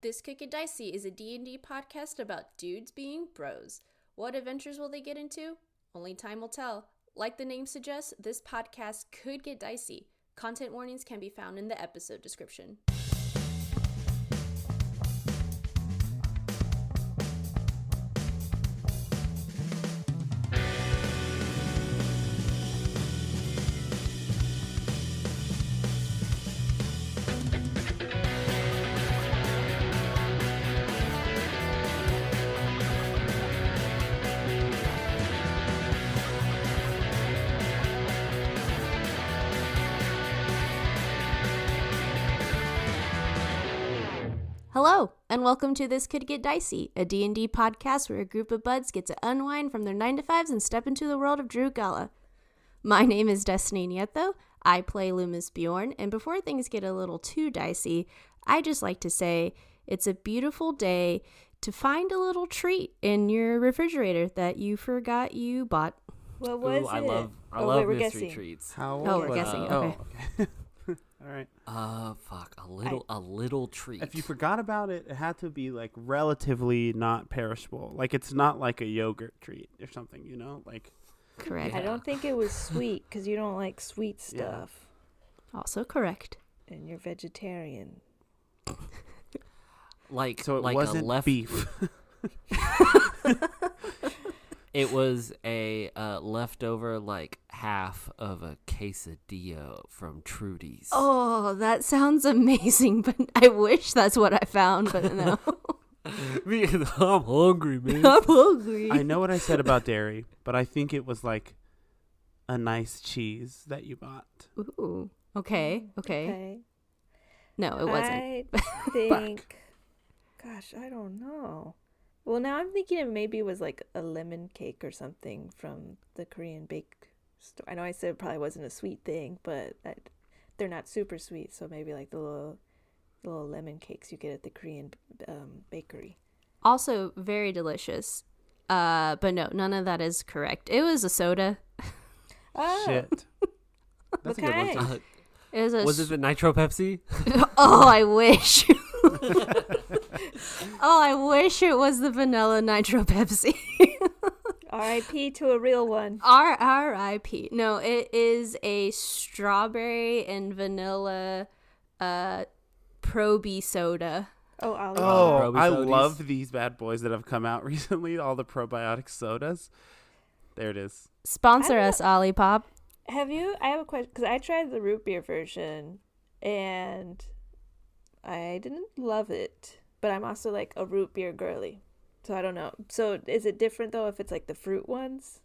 This Kick It Dicey is a D&D podcast about dudes being bros. What adventures will they get into? Only time will tell. Like the name suggests, this podcast could get dicey. Content warnings can be found in the episode description. Hello, and welcome to This Could Get Dicey, a D&D podcast where a group of buds get to unwind from their 9-to-5s and step into the world of Drew Gala. My name is Destiny Nieto, I play Lü'mis Bjorn, and before things get a little too dicey, I just like to say it's a beautiful day to find a little treat in your refrigerator that you forgot you bought. What was it? I love mystery guessing. treats. We're guessing, okay. All right. A little treat. If you forgot about it, it had to be like relatively not perishable. Like it's not like a yogurt treat or something, you know? Like Correct. I don't think it was sweet because you don't like sweet stuff. Also correct. And you're vegetarian. so it like wasn't a beef. It was a leftover like half of a quesadilla from Trudy's. Oh, that sounds amazing, but I wish that's what I found, but no. I'm hungry, man. I'm hungry. I know what I said about dairy, but I think it was like a nice cheese that you bought. Ooh, okay. No, it wasn't. I think, gosh, I don't know. Well, now I'm thinking it maybe was like a lemon cake or something from the Korean bake store. I know I said it probably wasn't a sweet thing, but they're not super sweet. So maybe like the little lemon cakes you get at the Korean bakery. Also very delicious. But no, none of that is correct. It was a soda. Oh, Shit. That's a good one. kind? Too. Was it the Nitro Pepsi? Oh, I wish. Oh, I wish it was the vanilla nitro Pepsi. R.I.P. to a real one. R.I.P. No, it is a strawberry and vanilla Proby soda. Oh, Ollie. Oh, I Proby love these bad boys that have come out recently, all the probiotic sodas. There it is. Sponsor us, Olipop. Have you? I have a question because I tried the root beer version and I didn't love it, but I'm also like a root beer girly, so I don't know. So is it different though if it's like the fruit ones?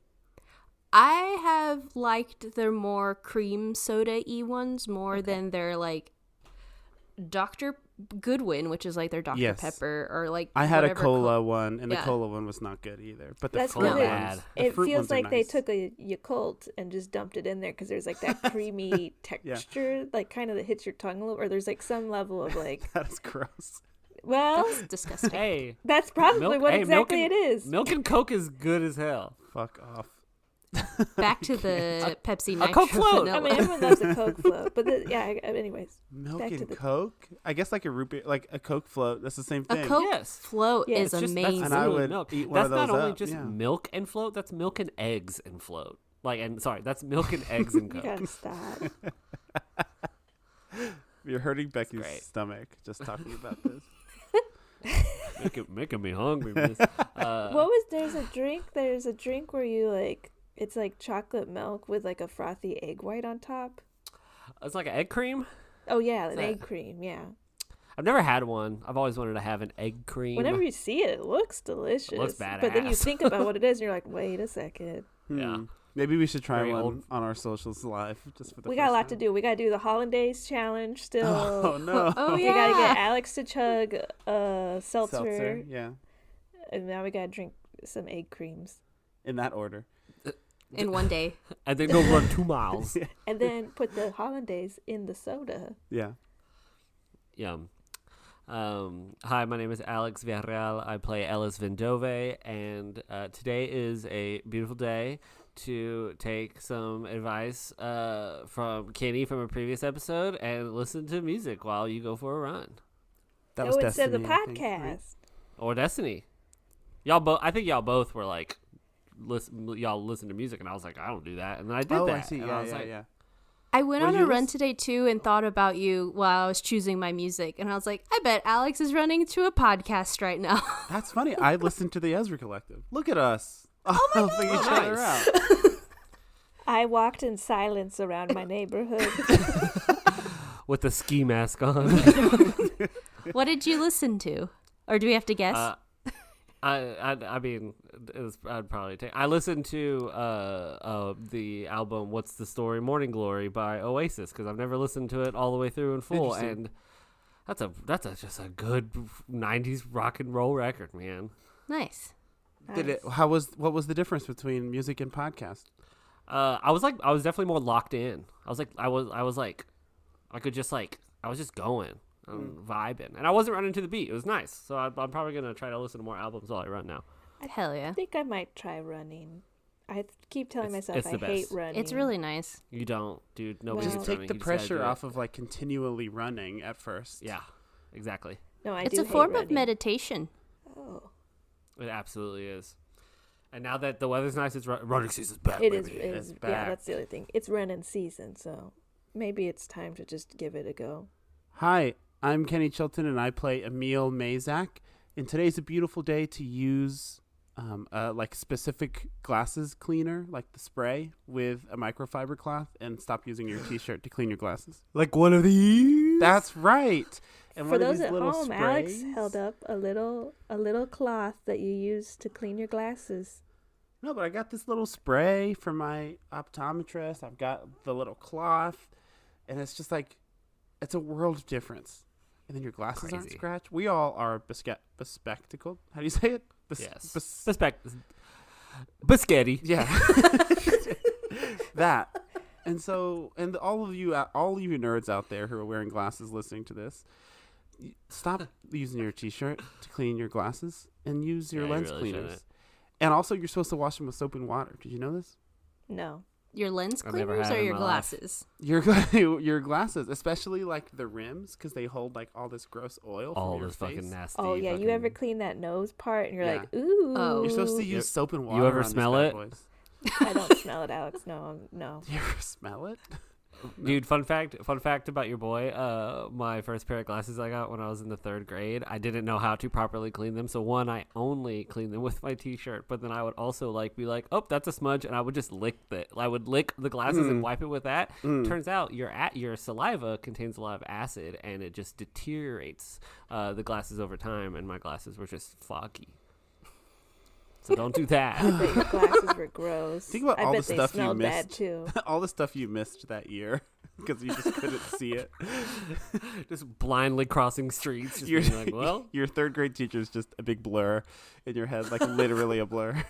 I have liked their more cream soda-y ones more than their like Dr. Goodwin, which is like their Dr. Yes. Pepper or like I had a whatever cola one, and Yeah. the cola one was not good either. But the That's fruit good. ones, the It fruit feels ones are like they nice. took a Yakult and just dumped it in there because there's like that creamy texture, like kind of that hits your tongue a little, or there's like some level of like, That is gross. well, That's disgusting. Hey, that's probably what exactly it is. Milk and Coke is good as hell. Fuck off. Back to the Pepsi a Nitro Coke float. vanilla. I mean, everyone loves a Coke float, but anyways, Milk back to and the- Coke? I guess like a root beer, like a Coke float. That's the same thing. A Coke Yes. float Yeah, is it's amazing. And I would milk. eat one That's of those not only up, just yeah. milk and float. That's milk and eggs and float. That's milk and eggs and you Coke. gotta stop. You're hurting Becky's great. stomach just talking about this. Making me hungry, miss. There's a drink where you like, it's like chocolate milk with like a frothy egg white on top. It's like an egg cream. Oh yeah, an that- egg cream, yeah. I've never had one. I've always wanted to have an egg cream. Whenever you see it, it looks delicious. looks But then you badass. think about what it is and you're like, wait a second. Yeah. Maybe we should try Very one old. on our socials live just for the We got a first lot time. to do. We gotta do the hollandaise challenge still. Oh no. Oh, We yeah. gotta get Alex to chug seltzer. Seltzer, yeah. And now we gotta drink some egg creams. In that order. in one day. And then go run 2 miles. And then put the hollandaise in the soda. Yeah. Yum. Hi, my name is Alex Villarreal. I play Ellis Vendove, and today is a beautiful day to take some advice from Kenny from a previous episode and listen to music while you go for a run. That was it said the Destiny, I think, podcast. right? Or Destiny. Y'all both. I think y'all both were like, y'all listen to music, and I was like, I don't do that, and then I did that. I see. And Yeah, I was yeah, like, yeah. I went What on do a you run listen- today too and thought about you while I was choosing my music, and I was like, I bet Alex is running to a podcast right now. That's funny. I listened to the Ezra Collective. Look at us. Oh my helping each God. other Nice. out. I walked in silence around my neighborhood. with the ski mask on. What did you listen to? Or do we have to guess? I mean, I'd probably take. I listened to the album "What's the Story, Morning Glory" by Oasis because I've never listened to it all the way through in full, and that's just a good '90s rock and roll record, man. Nice. What was the difference between music and podcast? I was definitely more locked in. I was just going. Vibing, and I wasn't running to the beat. It was nice, so I'm probably gonna try to listen to more albums while I run now. Hell yeah. I think I might try running. I keep telling myself it's I the hate best. running. It's really nice. You don't, dude. Nobody Well- hates Just take running. the You just gotta pressure do it. off of like continually running at first. Yeah, exactly. No, I It's do a hate form of running. meditation. Oh, It absolutely is. And now that the weather's nice, it's running season's back. it is. baby. It is. It's Yeah, back. that's the other thing. It's running season, so maybe it's time to just give it a go. Hi, I'm Kenny Chilton, and I play Emil Mazak. And today's a beautiful day to use like specific glasses cleaner, like the spray, with a microfiber cloth, and stop using your T-shirt to clean your glasses. Like one of these. That's right. And For one of those these at little home, Alex sprays- held up a little cloth that you use to clean your glasses. No, but I got this little spray from my optometrist. I've got the little cloth, and it's just like, it's a world of difference. And then your glasses aren't Crazy. scratched. We all are bespectacled. How do you say it? Yes. bes- Biscotti. Yeah. That. And so, and all of you nerds out there who are wearing glasses listening to this, stop using your T-shirt to clean your glasses and use your Yeah, you lens really cleaners. shouldn't. And also, you're supposed to wash them with soap and water. Did you know this? No. Your lens I've never cleaners had or it in your my life. glasses? Your glasses, especially like the rims, because they hold like all this gross oil All from your this face. fucking nasty. Oh yeah, you ever clean that nose part and you're like, ooh. Oh. You're supposed to You- use soap and water. ever on these smell bad it? boys. I don't smell it, Alex. No. Do you ever smell it? Dude, fun fact about your boy. My first pair of glasses I got when I was in the 3rd grade, I didn't know how to properly clean them. So one, I only cleaned them with my T-shirt, but then I would also be like, oh, that's a smudge, and I would just lick the glasses and wipe it with that. Turns out your saliva contains a lot of acid, and it just deteriorates the glasses over time, and my glasses were just foggy. So don't do I that. bet your glasses were gross. Think about I all bet the they stuff you smelled bad missed. too. All the stuff you missed that year because you just couldn't see it. Just blindly crossing streets. Just Your, being like, well, your 3rd grade teacher is just a big blur in your head, like literally a blur.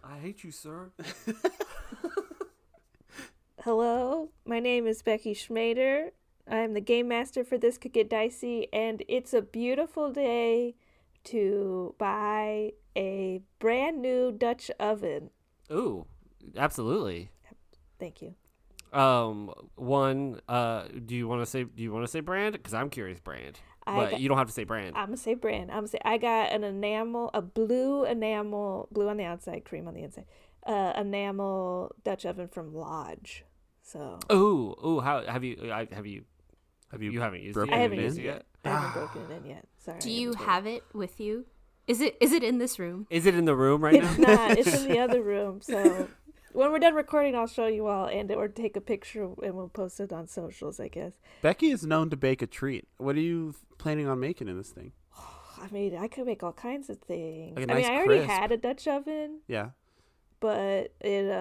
I hate you, sir. Hello, my name is Becky Schmader. I am the game master for This Could Get Dicey, and it's a beautiful day to buy a brand new Dutch oven. Ooh, absolutely. Thank you. One, do you want to say brand? Because I'm curious brand, but you don't have to say brand. I'm gonna say brand. I got an enamel, a blue enamel, blue on the outside, cream on the inside, enamel Dutch oven from Lodge. So Ooh, how have you you haven't used broken it? I haven't Have you used it yet. I haven't broken it in yet. Sorry. Do you have it with you? Is it in this room? Is it in the room right It's now? not. It's in the other room. So when we're done recording, I'll show you all, or take a picture and we'll post it on socials, I guess. Becky is known to bake a treat. What are you planning on making in this thing? I mean, I could make all kinds of things. Like a I mean, nice I already crisp. had a Dutch oven, Yeah. but it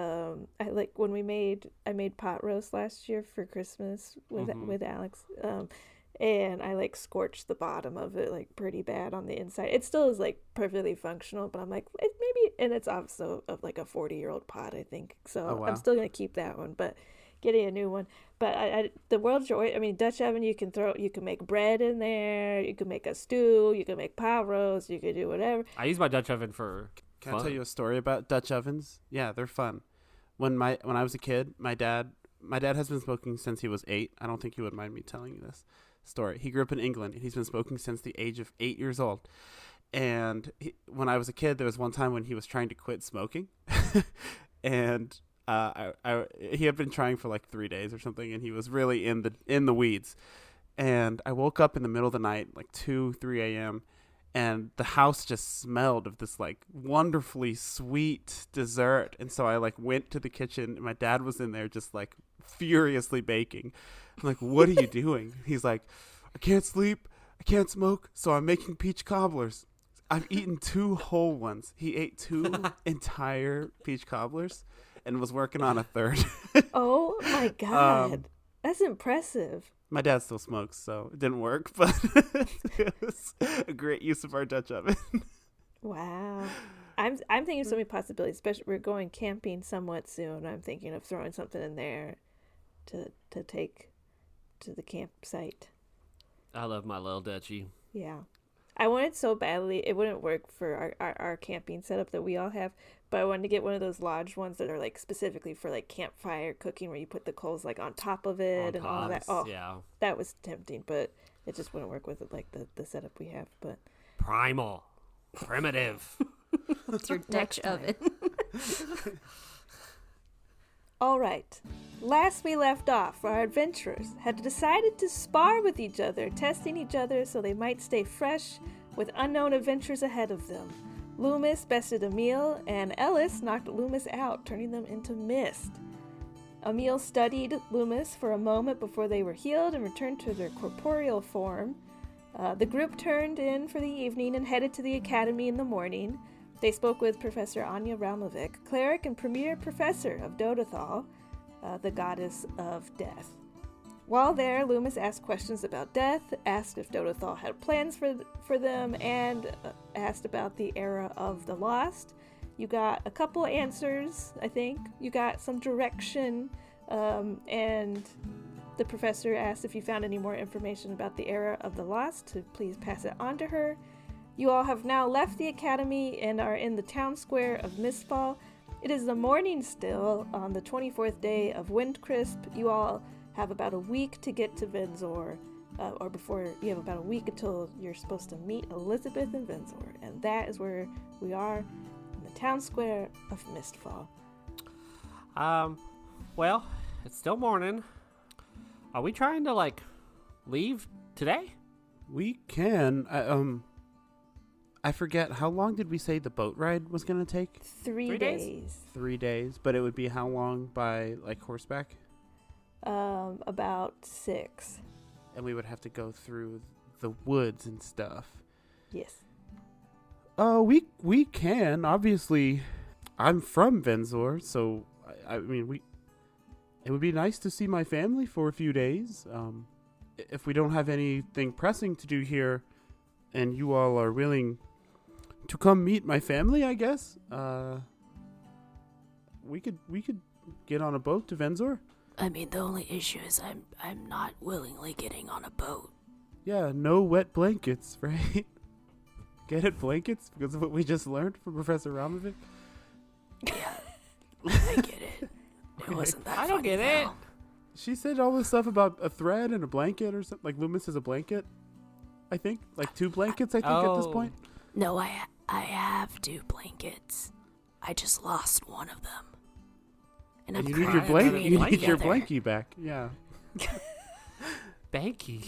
I like when I made pot roast last year for Christmas with Alex. And I scorched the bottom of it pretty bad on the inside. It still is perfectly functional, but I'm maybe, and it's also of a 40-year-old pot, I think. So Oh, wow. I'm still gonna keep that one, but getting a new one. But the world's joy. I mean, Dutch oven, you can make bread in there, you can make a stew, you can make pot roast, you can do whatever. I use my Dutch oven for Can I fun. tell you a story about Dutch ovens? Yeah, they're fun. When I was a kid, my dad has been smoking since he was 8. I don't think he would mind me telling you this. story. He grew up in England, and he's been smoking since the age of 8 years old. And when I was a kid, there was one time when he was trying to quit smoking, and he had been trying for like 3 days or something, and he was really in the weeds. And I woke up in the middle of the night, like 2-3 a.m., and the house just smelled of this like wonderfully sweet dessert. And so I like went to the kitchen, and my dad was in there just like furiously baking. I'm like, "What are you doing?" He's like, "I can't sleep, I can't smoke, so I'm making peach cobblers." I've eaten 2 whole ones. He ate 2 entire peach cobblers and was working on a third. Oh my God. That's impressive. My dad still smokes, so it didn't work, but it was a great use of our Dutch oven. Wow. I'm thinking of so many possibilities, especially we're going camping somewhat soon. I'm thinking of throwing something in there to take to the campsite. I love my little Dutchie. Yeah. I wanted so badly, it wouldn't work for our camping setup that we all have, but I wanted to get one of those lodge ones that are like specifically for like campfire cooking, where you put the coals like on top of it and all that. Oh, yeah. That was tempting, but it just wouldn't work with it, like the setup we have. But Primal. Primitive. It's your Dutch oven. all right. Last we left off, our adventurers had decided to spar with each other, testing each other so they might stay fresh with unknown adventures ahead of them. Lü'mis bested Emil, and Ellis knocked Lü'mis out, turning them into mist. Emil studied Lü'mis for a moment before they were healed and returned to their corporeal form. The group turned in for the evening and headed to the academy in the morning. They spoke with Professor Anya Raumovic, cleric and premier professor of Dodothal, the goddess of death. While there, Lü'mis asked questions about death, asked if Dodothal had plans for them, and asked about the era of the lost. You got a couple answers, I think. You got some direction, and the professor asked if you found any more information about the era of the lost to please pass it on to her. You all have now left the academy and are in the town square of Mistfall. It is the morning still on the 24th day of Windcrisp. You all have about a week to get to Venzor, or before you have about a week until you're supposed to meet Elizabeth and Venzor, and that is where we are in the town square of Mistfall. Well, it's still morning. Are we trying to like leave today? We can. I forget, how long did we say the boat ride was going to take? 3 days. 3 days, but it would be how long by like horseback? About 6. And we would have to go through the woods and stuff. Yes. We can. Obviously, I'm from Venzor, so I mean, it would be nice to see my family for a few days. If we don't have anything pressing to do here, and you all are willing to come meet my family, I guess we could get on a boat to Venzor. I mean, the only issue is I'm not willingly getting on a boat. Yeah, no wet blankets, right? Get it, blankets, because of what we just learned from Professor Raumovic? Yeah, I get it. It wasn't that I don't funny, get it. though. She said all this stuff about a thread and a blanket or something. Like Lü'mis has a blanket, I think. Like 2 blankets, I think, at this point. No, I have 2 blankets. I just lost one of them. And I'm You need your crying you need your together. blankie back. Yeah. Banky.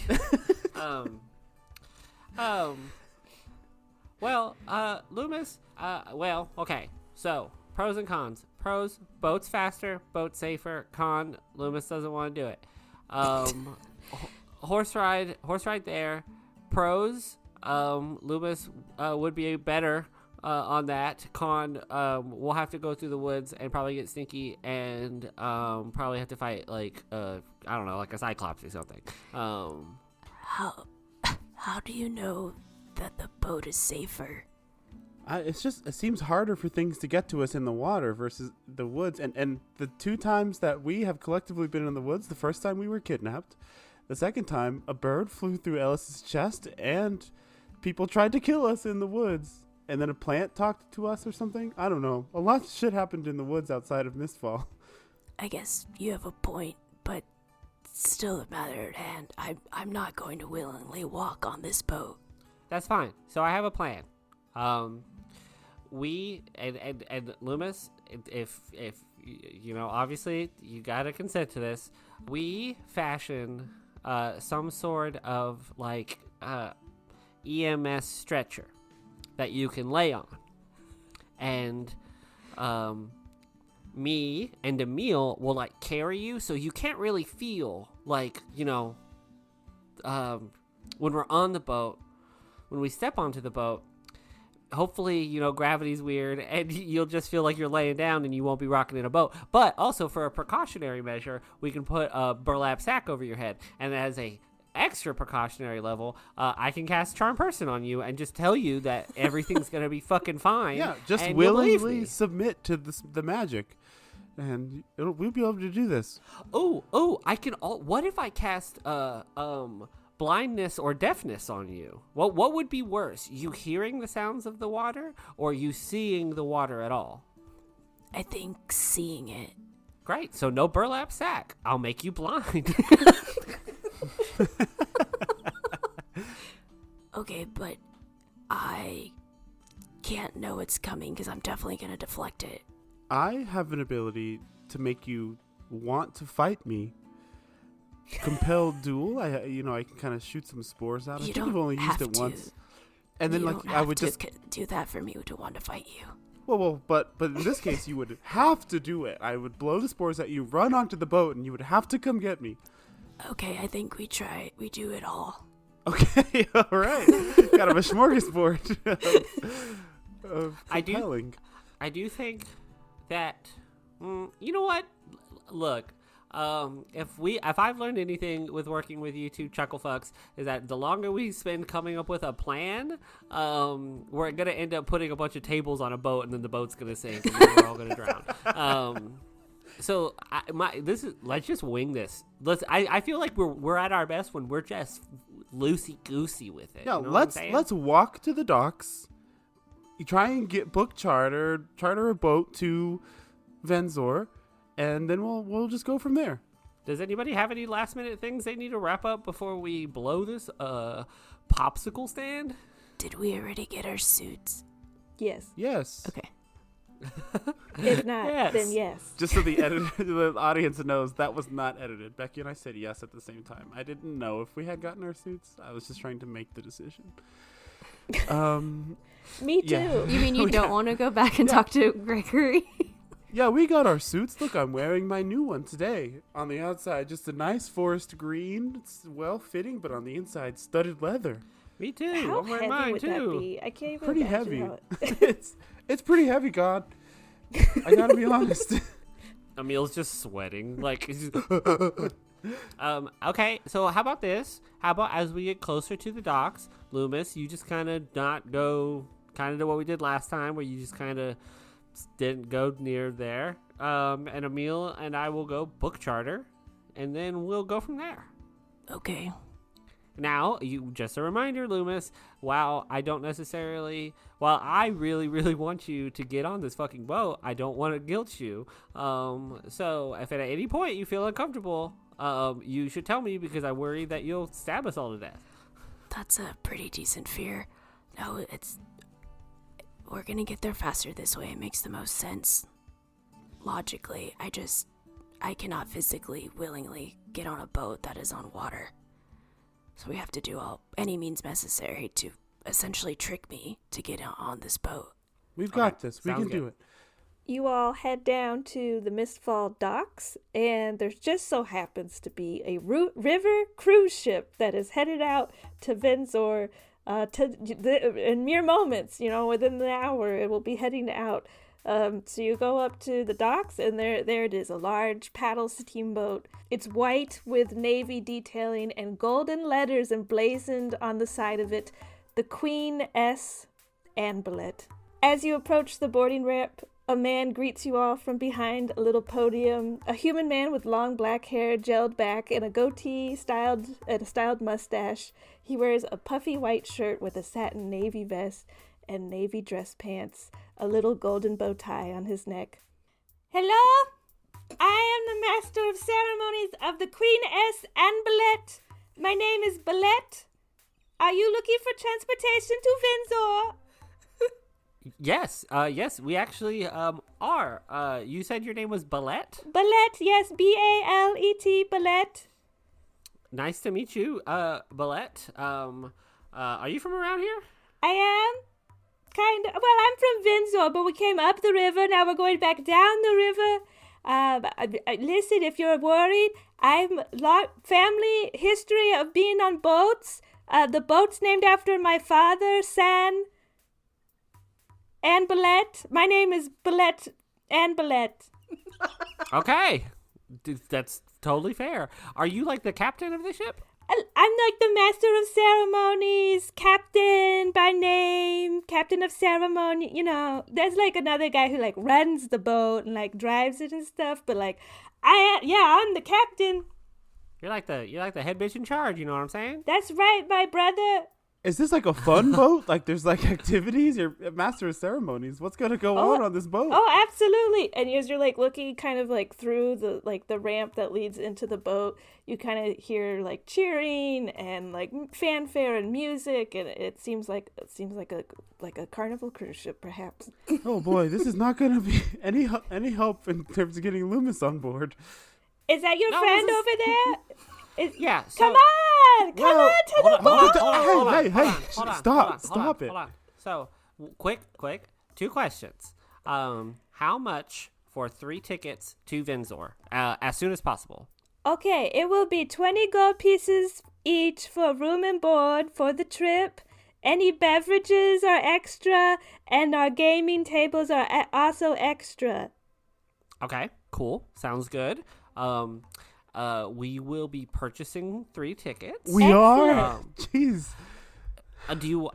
Well, Lü'mis, well, okay. So, pros and cons. Pros, boat's faster, boat's safer. Con, Lü'mis doesn't want to do it. Horse ride there. Pros, Lü'mis would be better on that. Con, we'll have to go through the woods and probably get stinky and probably have to fight like I don't know, like a cyclops or something. How do you know that the boat is safer? It seems harder for things to get to us in the water versus the woods. And the 2 times that we have collectively been in the woods, the first time we were kidnapped, the second time a bird flew through Ellis's chest and people tried to kill us in the woods. And then a plant talked to us or something. I don't know. A lot of shit happened in the woods outside of Mistfall. I guess you have a point, but still the matter at hand. I'm not going to willingly walk on this boat. That's fine. So I have a plan. We and Lü'mis, if you know, obviously you gotta consent to this. We fashion some sort of like EMS stretcher that you can lay on, and me and Emil will like carry you, so you can't really feel like, you know, when we're on the boat. When we step onto the boat, hopefully, you know, gravity's weird and you'll just feel like you're laying down and you won't be rocking in a boat. But also for a precautionary measure, we can put a burlap sack over your head. And as a extra precautionary level, I can cast Charm Person on you and just tell you that everything's going to be fucking fine. Yeah, just willingly submit to the magic. And we'll be able to do this. Oh, I can. What if I cast blindness or deafness on you? What would be worse, you hearing the sounds of the water or you seeing the water at all? I think seeing it. Great, so no burlap sack. I'll make you blind. Okay, but I can't know it's coming because I'm definitely going to deflect it. I have an ability to make you want to fight me. Compelled duel. I can kind of shoot some spores out. I think I've only used it once. And then I would just do that for me to want to fight you. Well, but in this case you would have to do it. I would blow the spores at you, run onto the boat, and you would have to come get me. Okay, I think we do it all. Okay, all right. Kind of a smorgasbord of compelling. I do think that you know what? Look. If I've learned anything with working with you two chucklefucks, is that the longer we spend coming up with a plan, we're gonna end up putting a bunch of tables on a boat, and then the boat's gonna sink, and then we're all gonna drown. So let's just wing this. I feel like we're at our best when we're just loosey goosey with it. Yeah, you know let's walk to the docks. You try and charter a boat to Venzor. And then we'll just go from there. Does anybody have any last minute things they need to wrap up before we blow this popsicle stand? Did we already get our suits? Yes. Okay. If not, then yes. Just so the audience knows, that was not edited. Becky and I said yes at the same time. I didn't know if we had gotten our suits. I was just trying to make the decision. Me too. Yeah. You mean you don't want to go back and talk to Gregory? Yeah, we got our suits. Look, I'm wearing my new one today. On the outside, just a nice forest green. It's well-fitting, but on the inside, studded leather. Me too. How I'm wearing heavy mine would too. that be? I can't even Pretty imagine heavy. It's pretty heavy, God. I gotta be honest. Emil's just sweating. Like, okay, so how about this? How about as we get closer to the docks, Lü'mis, you just kind of not go, kind of do what we did last time, where you just kind of didn't go near there. And Emil and I will go book charter, and then we'll go from there. Okay. Now, just a reminder, Lü'mis, while I really, really want you to get on this fucking boat, I don't want to guilt you. So if at any point you feel uncomfortable, you should tell me, because I worry that you'll stab us all to death. That's a pretty decent fear. No, we're gonna get there faster this way. It makes the most sense. Logically, I cannot physically, willingly get on a boat that is on water. So we have to do any means necessary to essentially trick me to get on this boat. We've got this. We can do it. You all head down to the Mistfall docks, and there just so happens to be a river cruise ship that is headed out to Venzor in mere moments. Within the hour, it will be heading out. So you go up to the docks, and there it is, a large paddle steamboat. It's white with navy detailing and golden letters emblazoned on the side of it. The Queen S. Anbalet. As you approach the boarding ramp, a man greets you all from behind a little podium. A human man with long black hair gelled back and a goatee and a styled mustache. He wears a puffy white shirt with a satin navy vest and navy dress pants, a little golden bow tie on his neck. Hello? I am the master of ceremonies of the Queen S. Anbalet. My name is Balet. Are you looking for transportation to Windsor? Yes, yes, we actually are. You said your name was Ballet? Balet, yes, B-A-L-E-T, Balet. Nice to meet you, Ballet. Are you from around here? I am. Kind of. Well, I'm from Windsor, but we came up the river. Now we're going back down the river. Listen, if you're worried, I'm family history of being on boats. The boat's named after my father, San Anbalet. My name is Balet Anbalet. Okay, that's totally fair. Are you like the captain of the ship? I'm like the master of ceremonies, captain by name, captain of ceremony. You know, there's like another guy who like runs the boat and like drives it and stuff. But like, I'm the captain. You're like the head bitch in charge. You know what I'm saying? That's right, my brother. Is this like a fun boat? Like there's like activities? You're a master of ceremonies. What's gonna go on this boat? Oh, absolutely. And as you're like looking kind of like through the ramp that leads into the boat, you kind of hear like cheering and like fanfare and music, and it seems like a carnival cruise ship, perhaps. Oh boy, this is not gonna be any help in terms of getting Lü'mis on board. Is that your friend over there? Yeah. Come on to the boat. Hey, stop it. So, quick, 2 questions. How much for 3 tickets to Windsor as soon as possible? Okay, it will be 20 gold pieces each for room and board for the trip. Any beverages are extra, and our gaming tables are also extra. Okay, cool. Sounds good. We will be purchasing 3 tickets. We are? Jeez. Do you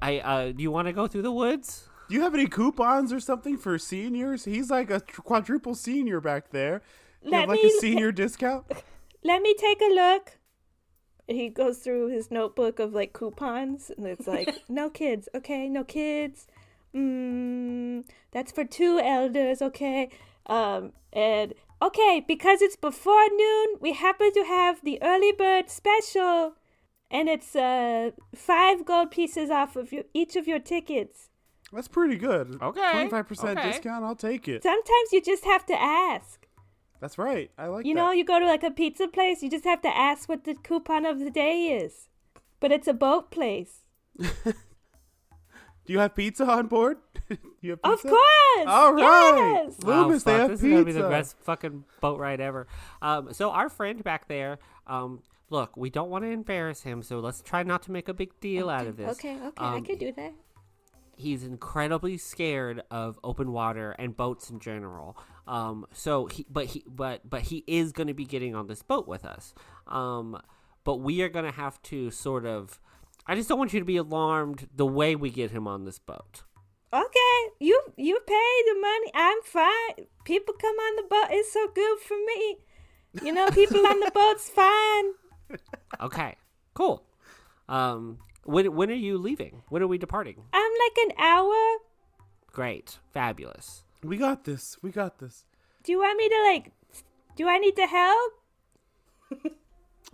want to go through the woods? Do you have any coupons or something for seniors? He's like a quadruple senior back there. You have like a senior discount? Let me take a look. He goes through his notebook of like coupons, and it's like, no kids. Okay, no kids. That's for 2 elders. Okay. And okay, because it's before noon, we happen to have the early bird special, and it's 5 gold pieces off of each of your tickets. That's pretty good. Okay. 25% discount, I'll take it. Sometimes you just have to ask. That's right. I like that. You know, you go to like a pizza place, you just have to ask what the coupon of the day is. But it's a boat place. Do you have pizza on board? You have pizza? Of course! All right! Yes! Lü'mis, they have this pizza. is going to be the best fucking boat ride ever. So our friend back there, look, we don't want to embarrass him, so let's try not to make a big deal out of this. Okay, I can do that. He's incredibly scared of open water and boats in general. So he is going to be getting on this boat with us. But we are going to have to sort of, I just don't want you to be alarmed the way we get him on this boat. Okay, you pay the money. I'm fine. People come on the boat. It's so good for me. You know, people on the boat's fine. Okay, cool. When are you leaving? When are we departing? I'm like an hour. Great, fabulous. We got this. Do you want me to do I need to help?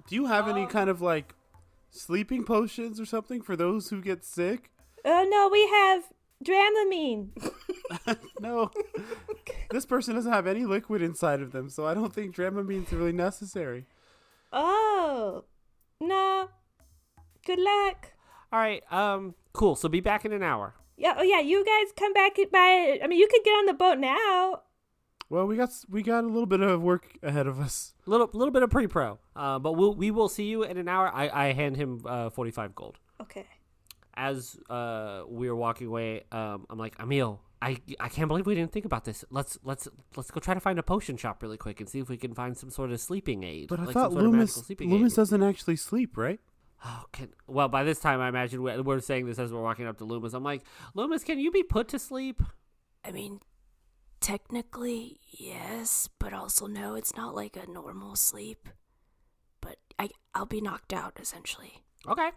Do you have any kind of like sleeping potions or something for those who get sick? Oh no, we have Dramamine. No. This person doesn't have any liquid inside of them, so I don't think Dramamine's really necessary. Oh. No. Good luck. All right, cool. So be back in an hour. Yeah, oh yeah, you guys come back you could get on the boat now. Well, we got a little bit of work ahead of us. Little bit of pre-pro. But we will see you in an hour. I hand him 45 gold. Okay. As we were walking away, I'm like, Emil, I can't believe we didn't think about this. Let's go try to find a potion shop really quick and see if we can find some sort of sleeping aid. But I like thought some sort of magical Lü'mis doesn't actually sleep, right? Oh, well, by this time, I imagine we're saying this as we're walking up to Lü'mis. I'm like, Lü'mis, can you be put to sleep? I mean, technically, yes, but also no, it's not like a normal sleep. But I'll be knocked out, essentially. Okay.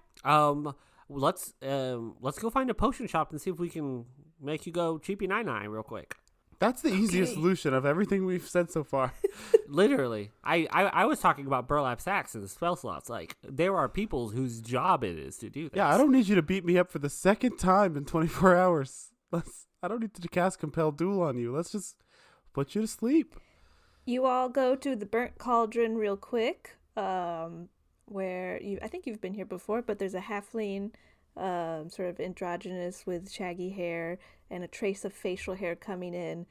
Let's go find a potion shop and see if we can make you go cheapy nine real quick. That's the easiest solution of everything we've said so far. Literally. I was talking about burlap sacks and the spell slots. Like, there are people whose job it is to do this. Yeah, I don't need you to beat me up for the second time in 24 hours. I don't need to cast Compel Duel on you. Let's just put you to sleep. You all go to the Burnt Cauldron real quick, where I think you've been here before, but there's a halfling, sort of androgynous with shaggy hair and a trace of facial hair coming in.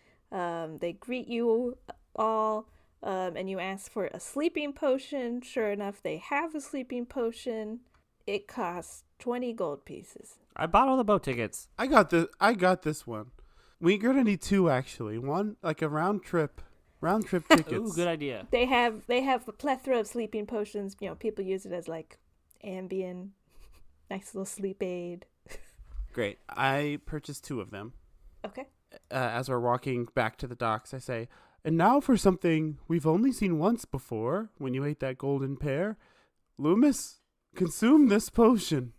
They greet you all, and you ask for a sleeping potion. Sure enough, they have a sleeping potion. It costs 20 gold pieces. I bought all the boat tickets. I got this one. We're gonna need two actually. One like a round trip tickets. Ooh, good idea. They have a plethora of sleeping potions. You know, people use it as like Ambien, nice little sleep aid. Great. I purchased two of them. Okay. As we're walking back to the docks, I say, and now for something we've only seen once before when you ate that golden pear. Lü'mis, consume this potion.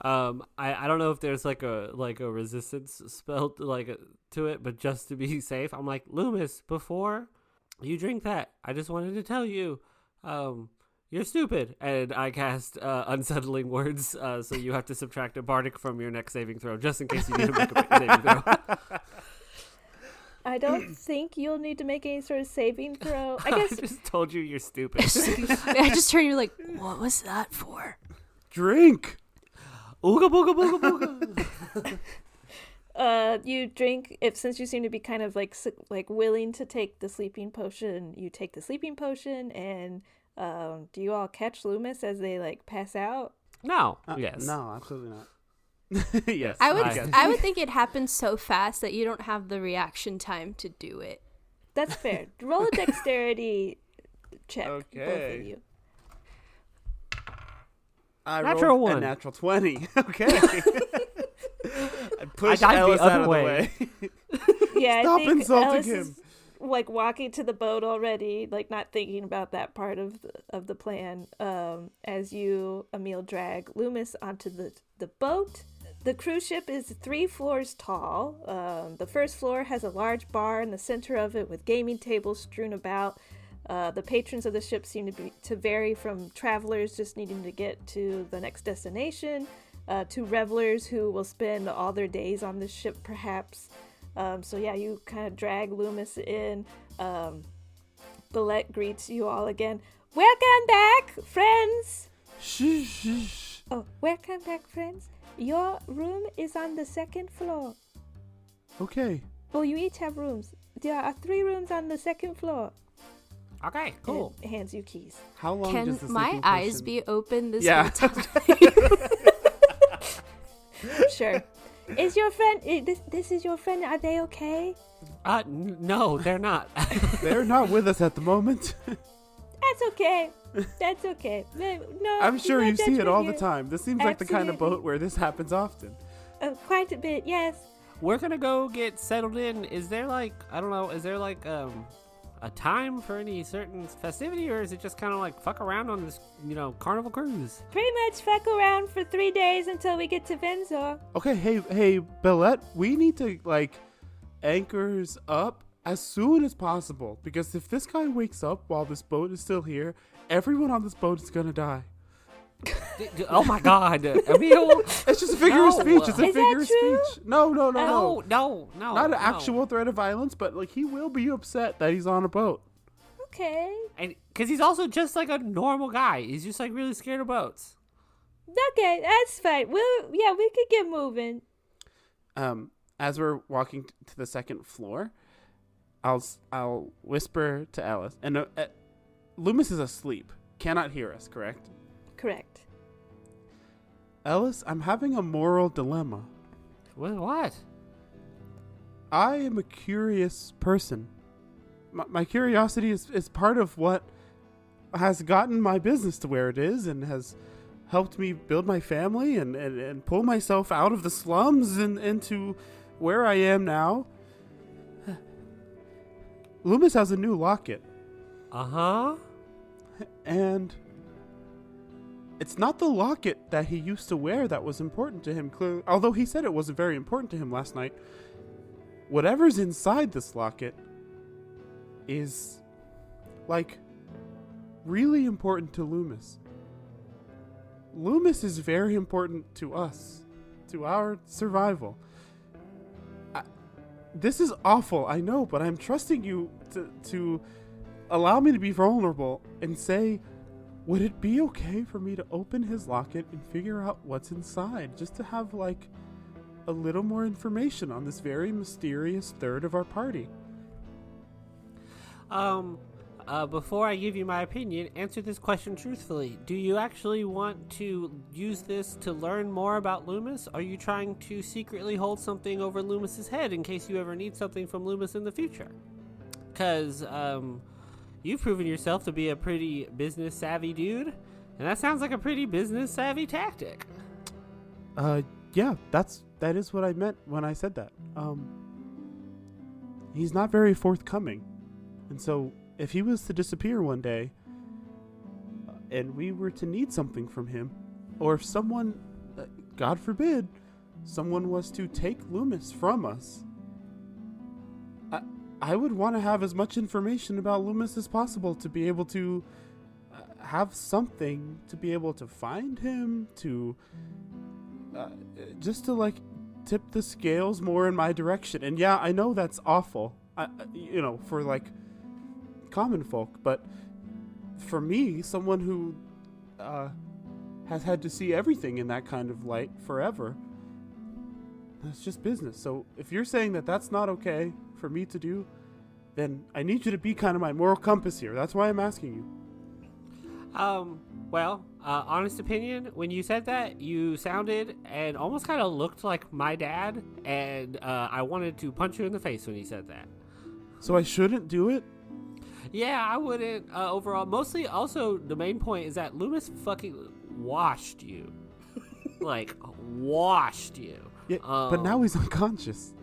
I don't know if there's like a resistance spell to it, but just to be safe, I'm like, Lü'mis, before you drink that, I just wanted to tell you, you're stupid. And I cast unsettling words, so you have to subtract a bardic from your next saving throw, just in case you need to make a saving throw. I don't think you'll need to make any sort of saving throw. I guess I just told you you're stupid. I just turned you like, what was that for? Drink. Ooga booga booga booga. You drink. Since you seem to be kind of like willing to take the sleeping potion, you take the sleeping potion, and do you all catch Lü'mis as they like pass out? No. Yes. No, absolutely not. Yes. I would think it happens so fast that you don't have the reaction time to do it. That's fair. Roll a dexterity check, Okay. both of you. I Natural rolled one. a natural 20. Okay. I pushed I dived Ellis the other out of way. the way. Yeah, Stop I think insulting Ellis him. is like walking to the boat already, like not thinking about that part of the plan. As you, Emil, drag Lü'mis onto the boat. The cruise ship is 3 floors tall. The first floor has a large bar in the center of it with gaming tables strewn about. The patrons of the ship seem to vary from travelers just needing to get to the next destination, to revelers who will spend all their days on the ship, perhaps. So yeah, you kind of drag Lü'mis in. Anbalet greets you all again. Welcome back, friends! Shh. Oh, welcome back, friends. Your room is on the 2nd floor. Okay. Oh, you each have rooms. There are 3 rooms on the 2nd floor. Okay, cool. It hands you keys. How long Can does the my sleeping eyes potion- be open this Yeah. whole time? Sure. Is your friend... This is your friend. Are they okay? No, they're not. They're not with us at the moment. That's okay. That's okay. No, I'm sure no you see it judgment all the here. time. This seems like the kind of Absolutely. boat where this happens often. Quite a bit, yes. We're gonna go get settled in. Is there like, I don't know, is there like a time for any certain festivity, or is it just kind of like fuck around on this, carnival cruise? Pretty much fuck around for 3 days until we get to Venzor. Okay, hey, Belette, we need to, anchors up as soon as possible. Because if this guy wakes up while this boat is still here, everyone on this boat is gonna die. Oh my God, Emil! It's just a figure of No. speech. It's a Is figure that of true? speech. No. No. Not an actual threat of violence, but he will be upset that he's on a boat. Okay. And because he's also just like a normal guy. He's just like really scared of boats. Okay, that's fine. We could get moving. As we're walking to the 2nd floor, I'll whisper to Ellis, and Lü'mis is asleep, cannot hear us. Correct? Correct. Ellis, I'm having a moral dilemma. What? I am a curious person. My curiosity is part of what has gotten my business to where it is and has helped me build my family and pull myself out of the slums and into where I am now. Lü'mis has a new locket. Uh-huh. And it's not the locket that he used to wear that was important to him, clearly, although he said it wasn't very important to him last night. whatever's inside this locket is, like, really important to Lü'mis. Lü'mis is very important to us, to our survival. This is awful, I know, but I'm trusting you to allow me to be vulnerable and say, would it be okay for me to open his locket and figure out what's inside, just to have, like, a little more information on this very mysterious third of our party? Before I give you my opinion, answer this question truthfully. Do you actually want to use this to learn more about Lü'mis? Are you trying to secretly hold something over Lü'mis's head in case you ever need something from Lü'mis in the future? Because, you've proven yourself to be a pretty business-savvy dude, and that sounds like a pretty business-savvy tactic. Yeah, that is what I meant when I said that. He's not very forthcoming, and so if he was to disappear one day, and we were to need something from him, or if someone, God forbid, someone was to take Lü'mis from us, I would want to have as much information about Lü'mis as possible to be able to have something to be able to find him, to just to, like, tip the scales more in my direction. And yeah, I know that's awful, for, like, common folk, but for me, someone who has had to see everything in that kind of light forever, that's just business. So if you're saying that that's not okay for me to do, then I need you to be kind of my moral compass here. That's why I'm asking you. Honest opinion, when you said that, you sounded and almost kind of looked like my dad, and I wanted to punch you in the face when you said that. So I shouldn't do it? Yeah, I wouldn't, overall. Mostly, also, the main point is that Lü'mis fucking washed you. Like, washed you. Yeah, but now he's unconscious.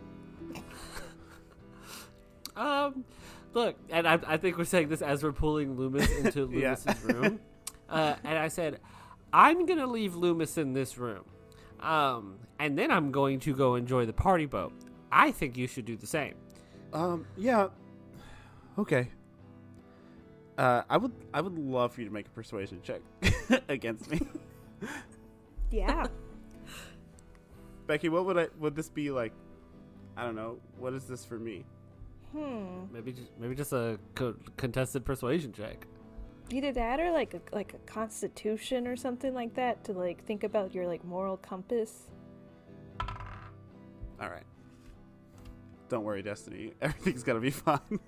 Look, and I think we're saying this as we're pulling Lü'mis into Lü'mis's room. And I said, I'm going to leave Lü'mis in this room. And then I'm going to go enjoy the party boat. I think you should do the same. Yeah. Okay. I would love for you to make a persuasion check against me. Yeah. Becky, what would this be like? I don't know. What is this for me? Maybe just a contested persuasion check. Either that or like a constitution or something like that to, like, think about your, like, moral compass. All right. Don't worry, Destiny. Everything's gonna be fine.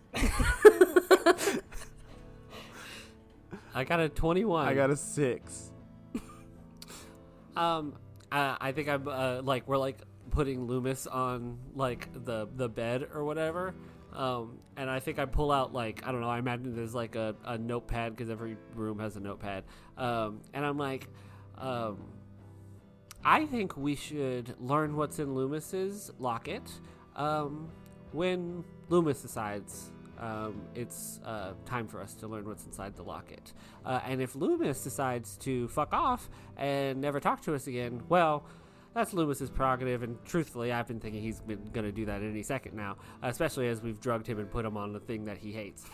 I got a 21. I got a 6. I think I'm we're like putting Lü'mis on, like, the bed or whatever. And I think I pull out, like, I don't know, I imagine there's like a notepad, because every room has a notepad. And I'm like, I think we should learn what's in Lü'mis's locket when Lü'mis decides it's time for us to learn what's inside the locket. And if Lü'mis decides to fuck off and never talk to us again, well, that's Lü'mis's prerogative, and truthfully, I've been thinking he's been going to do that any second now, especially as we've drugged him and put him on the thing that he hates.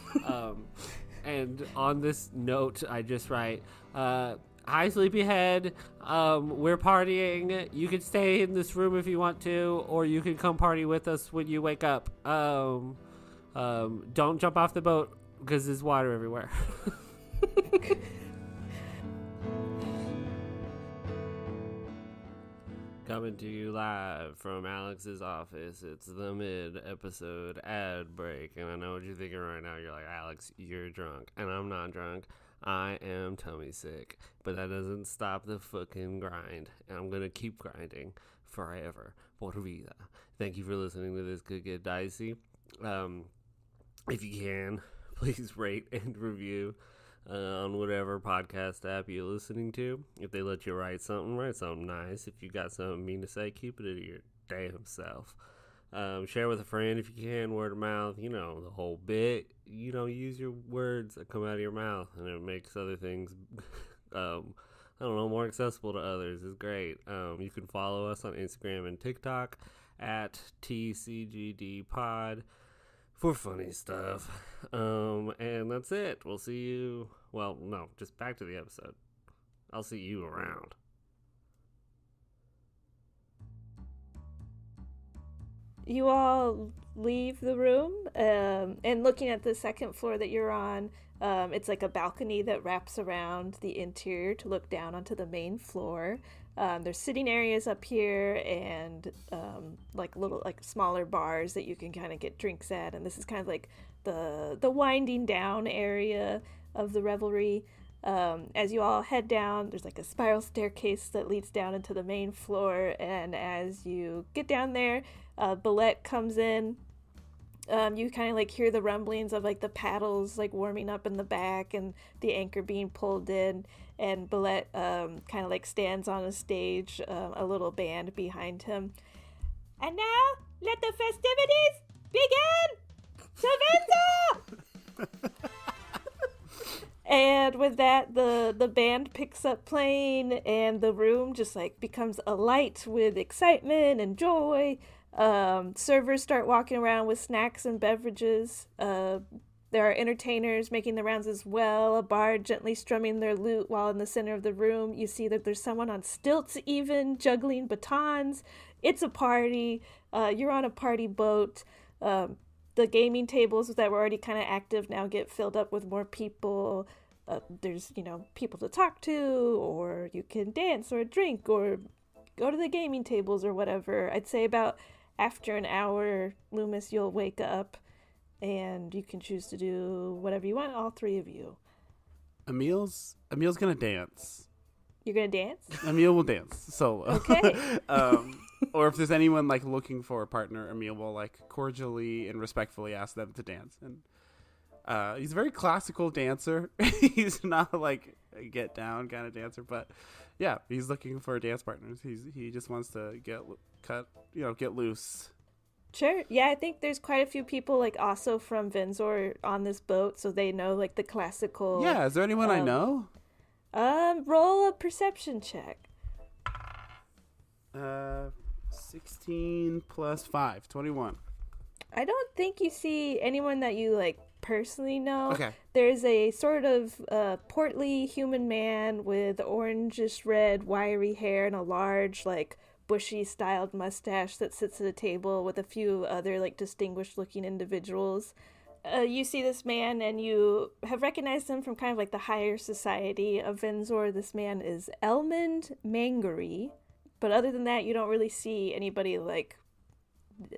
And on this note, I just write, hi, sleepyhead, we're partying. You can stay in this room if you want to, or you can come party with us when you wake up. Don't jump off the boat, because there's water everywhere. Coming to you live from Alex's office. It's the mid-episode ad break, and I know what you're thinking right now. You're like, Alex, you're drunk, and I'm not drunk. I am tummy sick, but that doesn't stop the fucking grind, and I'm gonna keep grinding forever. Por vida. Thank you for listening to This Could Get Dicey. If you can, please rate and review on whatever podcast app you're listening to. If they let you write something nice. If you got something mean to say, keep it to your damn self. Share with a friend if you can, word of mouth, the whole bit. Use your words that come out of your mouth, and it makes other things, more accessible to others. It's great. You can follow us on Instagram and TikTok at TCGD Pod for funny stuff. And that's it. We'll see you. Well, no, just back to the episode. I'll see you around. You all leave the room, and looking at the second floor that you're on, it's like a balcony that wraps around the interior to look down onto the main floor. There's sitting areas up here and like little like smaller bars that you can kind of get drinks at, and this is kind of like the winding down area of the revelry. As you all head down, there's like a spiral staircase that leads down into the main floor, and as you get down there, Ballet comes in. You kind of like hear the rumblings of like the paddles like warming up in the back and the anchor being pulled in, and Ballet kind of like stands on a stage, a little band behind him. And now let the festivities begin! Savenza! And with that, the band picks up playing, and the room just like becomes alight with excitement and joy. Servers start walking around with snacks and beverages. There are entertainers making the rounds as well, a bard gently strumming their lute, while in the center of the room you see that there's someone on stilts even, juggling batons. It's a party. You're on a party boat. The gaming tables that were already kind of active now get filled up with more people. There's, people to talk to, or you can dance or drink or go to the gaming tables or whatever. I'd say about after an hour, Lü'mis, you'll wake up and you can choose to do whatever you want, all three of you. Emil's gonna dance. You're gonna dance? Emil will dance solo. Okay. Or if there's anyone like looking for a partner, Emil will like cordially and respectfully ask them to dance. And he's a very classical dancer. He's not like a get down kind of dancer, but yeah, he's looking for dance partners. He just wants to get loose. Sure. Yeah, I think there's quite a few people like also from Vinzor on this boat, so they know like the classical. Yeah, is there anyone I know? Roll a perception check. 16 plus 5, 21. I don't think you see anyone that you like personally know. Okay. There's a sort of portly human man with orangish red wiry hair and a large like bushy styled mustache that sits at a table with a few other like distinguished looking individuals. You see this man and you have recognized him from kind of like the higher society of Vinzor. This man is Elmond Mangary. But other than that, you don't really see anybody like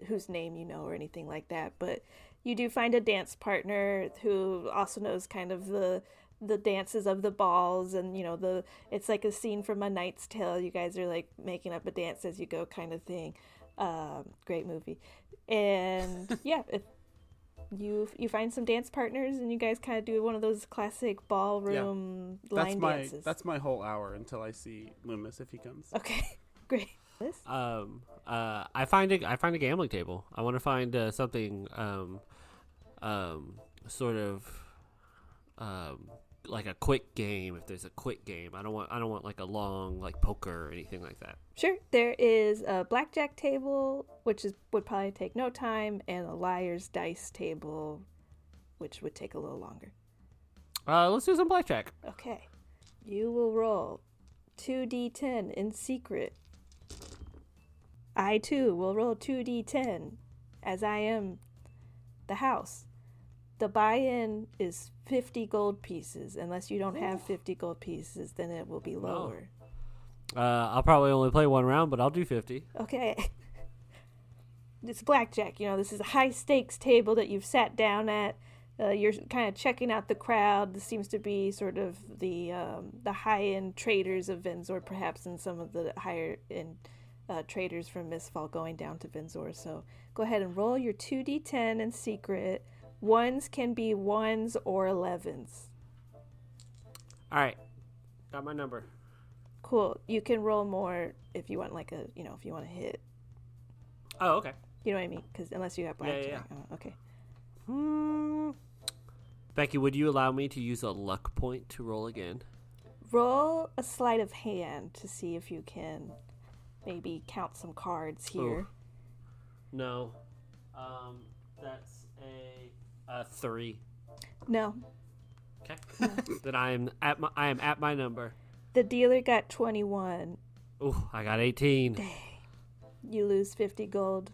whose name you know or anything like that. But you do find a dance partner who also knows kind of the dances of the balls, and it's like a scene from A Knight's Tale. You guys are like making up a dance as you go kind of thing. Great movie. And yeah, if you find some dance partners and you guys kind of do one of those classic ballroom line dances. That's my whole hour until I see Lü'mis if he comes. Okay. Great. I find a gambling table. I want to find something sort of like a quick game. If there's a quick game, I don't want like a long like poker or anything like that. Sure. There is a blackjack table, which would probably take no time, and a liar's dice table, which would take a little longer. Let's do some blackjack. Okay. You will roll 2d10 in secret. I, too, will roll 2d10, as I am the house. The buy-in is 50 gold pieces. Unless you don't have 50 gold pieces, then it will be lower. I'll probably only play one round, but I'll do 50. Okay. It's blackjack. This is a high-stakes table that you've sat down at. You're kind of checking out the crowd. This seems to be sort of the high-end traders of Vinzor, perhaps, and some of the higher-end traders from Mistfall going down to Vinzor. So go ahead and roll your 2d10 in secret. Ones can be 1s or 11s. All right. Got my number. Cool. You can roll more if you want like if you want to hit. Oh, okay. You know what I mean? Because unless you have blackjack. Yeah. Oh, okay. Becky, would you allow me to use a luck point to roll again? Roll a sleight of hand to see if you can maybe count some cards here. No. That's a 3. No. Okay. Then I am at my number. The dealer got 21. Ooh, I got 18. You lose 50 gold.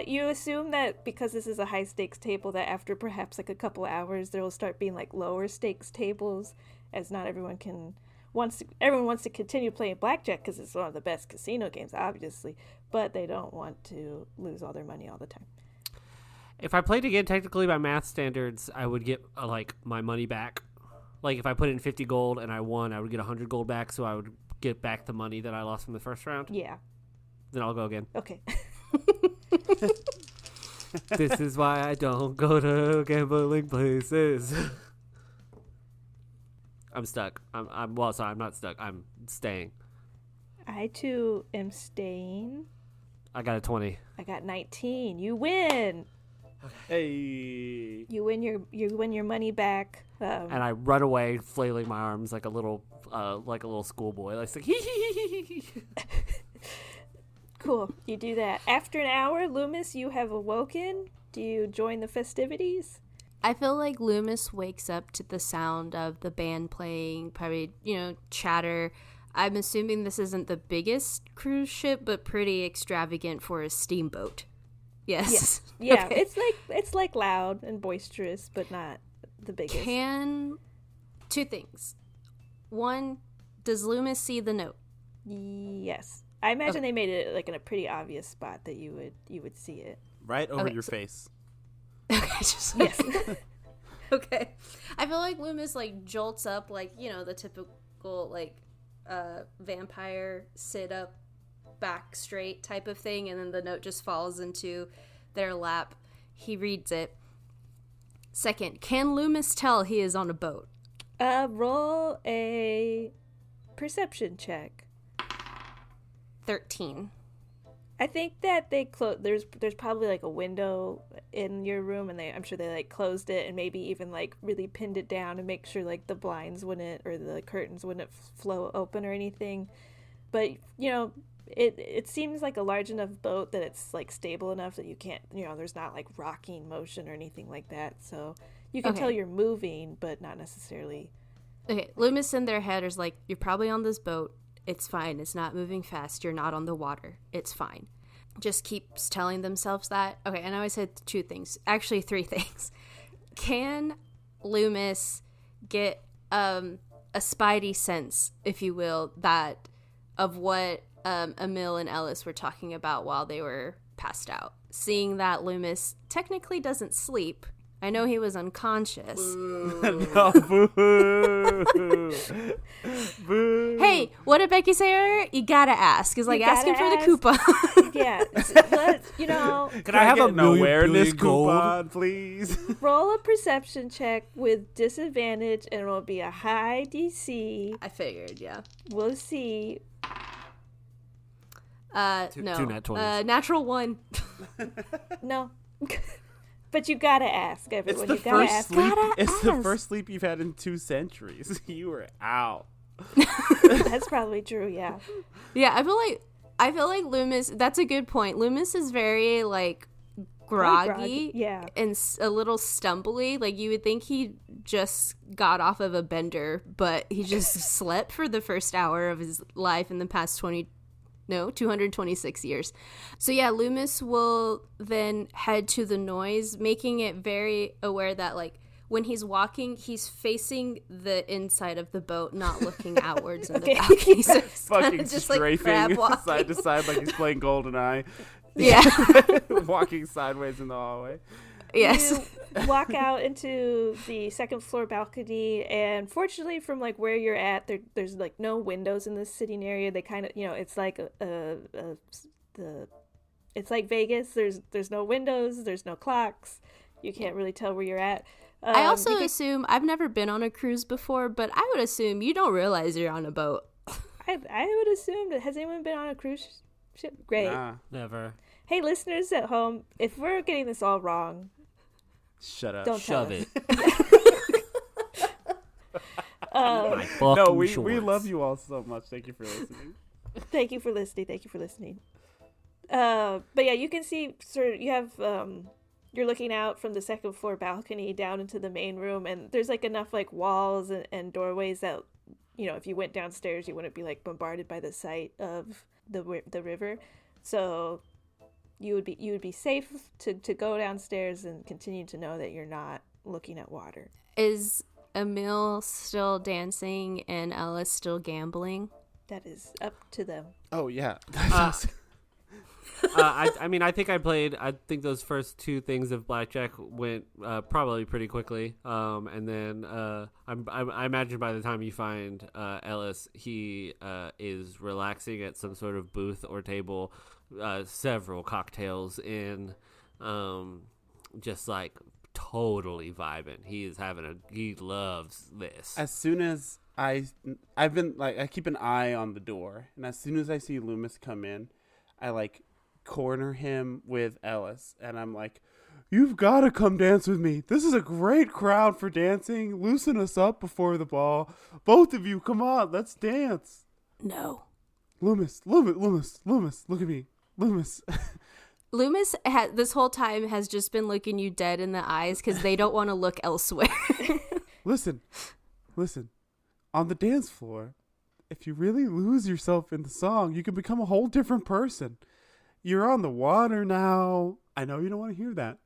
You assume that because this is a high stakes table, that after perhaps like a couple hours, there will start being like lower stakes tables, as not everyone everyone wants to continue playing blackjack because it's one of the best casino games, obviously, but they don't want to lose all their money all the time. If I played again, technically by math standards, I would get like my money back. Like if I put in 50 gold and I won, I would get 100 gold back, so I would get back the money that I lost from the first round. Yeah. Then I'll go again. Okay. This is why I don't go to gambling places. I'm stuck. I'm not stuck. I'm staying. I too am staying. I got a 20. I got 19. You win. Hey. You win your money back. And I run away, flailing my arms like a little schoolboy. Like, Cool. You do that. After an hour, Lü'mis, you have awoken. Do you join the festivities? I feel like Lü'mis wakes up to the sound of the band playing, probably, chatter. I'm assuming this isn't the biggest cruise ship, but pretty extravagant for a steamboat. Yes. Yeah. Okay. It's like loud and boisterous, but not the biggest. Two things. One, does Lü'mis see the note? Yes. I imagine they made it like in a pretty obvious spot that you would see it. Right over your face. Okay, just yes. Okay. I feel like Lü'mis like jolts up like, the typical like vampire sit up back straight type of thing, and then the note just falls into their lap. He reads it. Second, can Lü'mis tell he is on a boat? Roll a perception check. 13. I think that they there's probably like a window in your room, and I'm sure they like closed it and maybe even like really pinned it down to make sure like the blinds wouldn't or the curtains wouldn't flow open or anything. But it seems like a large enough boat that it's like stable enough that you can't there's not like rocking motion or anything like that. So you can tell you're moving, but not necessarily. Okay, Lü'mis in their head is like, you're probably on this boat. It's fine. It's not moving fast. You're not on the water. It's fine. Just keeps telling themselves that. Okay, and I always said 2 things. Actually, 3 things. Can Lü'mis get a spidey sense, if you will, that of what Emil and Ellis were talking about while they were passed out? Seeing that Lü'mis technically doesn't sleep. I know he was unconscious. No, boo. Boo. Hey, what did Becky say earlier? You gotta ask. It's like asking for the coupon. Yeah, Can I have a an awareness million gold? coupon, please? roll a perception check with disadvantage, and it will be a high DC. I figured, yeah. We'll see. No. 2 nat 20s. Natural 1. No. But you gotta ask, It's everyone. the You gotta first ask. sleep. It's the ask. first sleep you've had in 2 centuries. You were out. That's probably true, yeah. Yeah, I feel like Lü'mis, that's a good point. Lü'mis is very like groggy, yeah. and a little stumbly. Like you would think he just got off of a bender, but he just slept for the first hour of his life in the past 226 years. So yeah, Lü'mis will then head to the noise, making it very aware that like when he's walking, he's facing the inside of the boat, not looking outwards in the balcony. So he's Fucking just like crab strafing walking. side to side like he's playing GoldenEye. Yeah. Walking sideways in the hallway. Yes. You walk out into the second floor balcony, and fortunately from like where you're at, there's like no windows in this sitting area. They kind of, it's like it's like Vegas. There's no windows, there's no clocks. You can't really tell where you're at. I also assume, I've never been on a cruise before, but I would assume you don't realize you're on a boat. I would assume that, has anyone been on a cruise ship? Great. Nah, Never. Hey, listeners at home, if we're getting this all wrong, shut up. don't tell Shove us. it. My No, fucking we shorts. love you all so much. Thank you for listening. Thank you for listening. But yeah, you can see sort of, you have you're looking out from the second floor balcony down into the main room, and there's like enough like walls and doorways that, you know, if you went downstairs you wouldn't be like bombarded by the sight of the river. So you would be safe to go downstairs and continue to know that you're not looking at water. Is Emil still dancing and Ellis still gambling? That is up to them. Oh yeah. I mean, I think those first two things of blackjack went probably pretty quickly. And then I imagine by the time you find Ellis, he is relaxing at some sort of booth or table, several cocktails in, just like totally vibing. He loves this. As soon as I've been like, I keep an eye on the door, and as soon as I see Lü'mis come in, I like corner him with Ellis, and I'm like, you've got to come dance with me. This is a great crowd for dancing. Loosen us up before the ball. Both of you, come on, let's dance. No. Lü'mis, look at me. Lü'mis. Lü'mis this whole time has just been looking you dead in the eyes because they don't want to look elsewhere. Listen. On the dance floor, if you really lose yourself in the song, you can become a whole different person. You're on the water now. I know you don't want to hear that,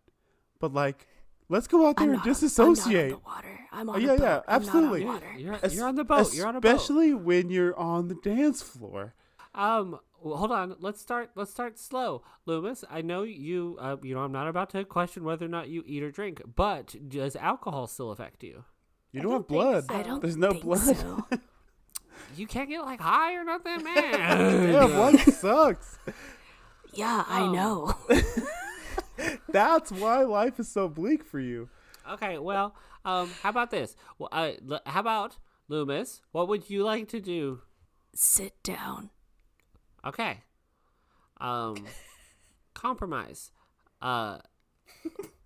but like, let's go out there and disassociate. I'm not on the water. I'm on yeah, the boat. yeah, absolutely. I'm not on water. You're on the boat. You're on a boat. Especially when you're on the dance floor. Well, hold on. Let's start slow, Lü'mis. I know you. I'm not about to question whether or not you eat or drink, but does alcohol still affect you? You don't have blood. I don't. There's no think blood. So. You can't get like high or nothing, man. Yeah, blood sucks. Yeah, I know. That's why life is so bleak for you. Okay, well, how about this? Well, how about Lü'mis? What would you like to do? Sit down. Okay. Compromise.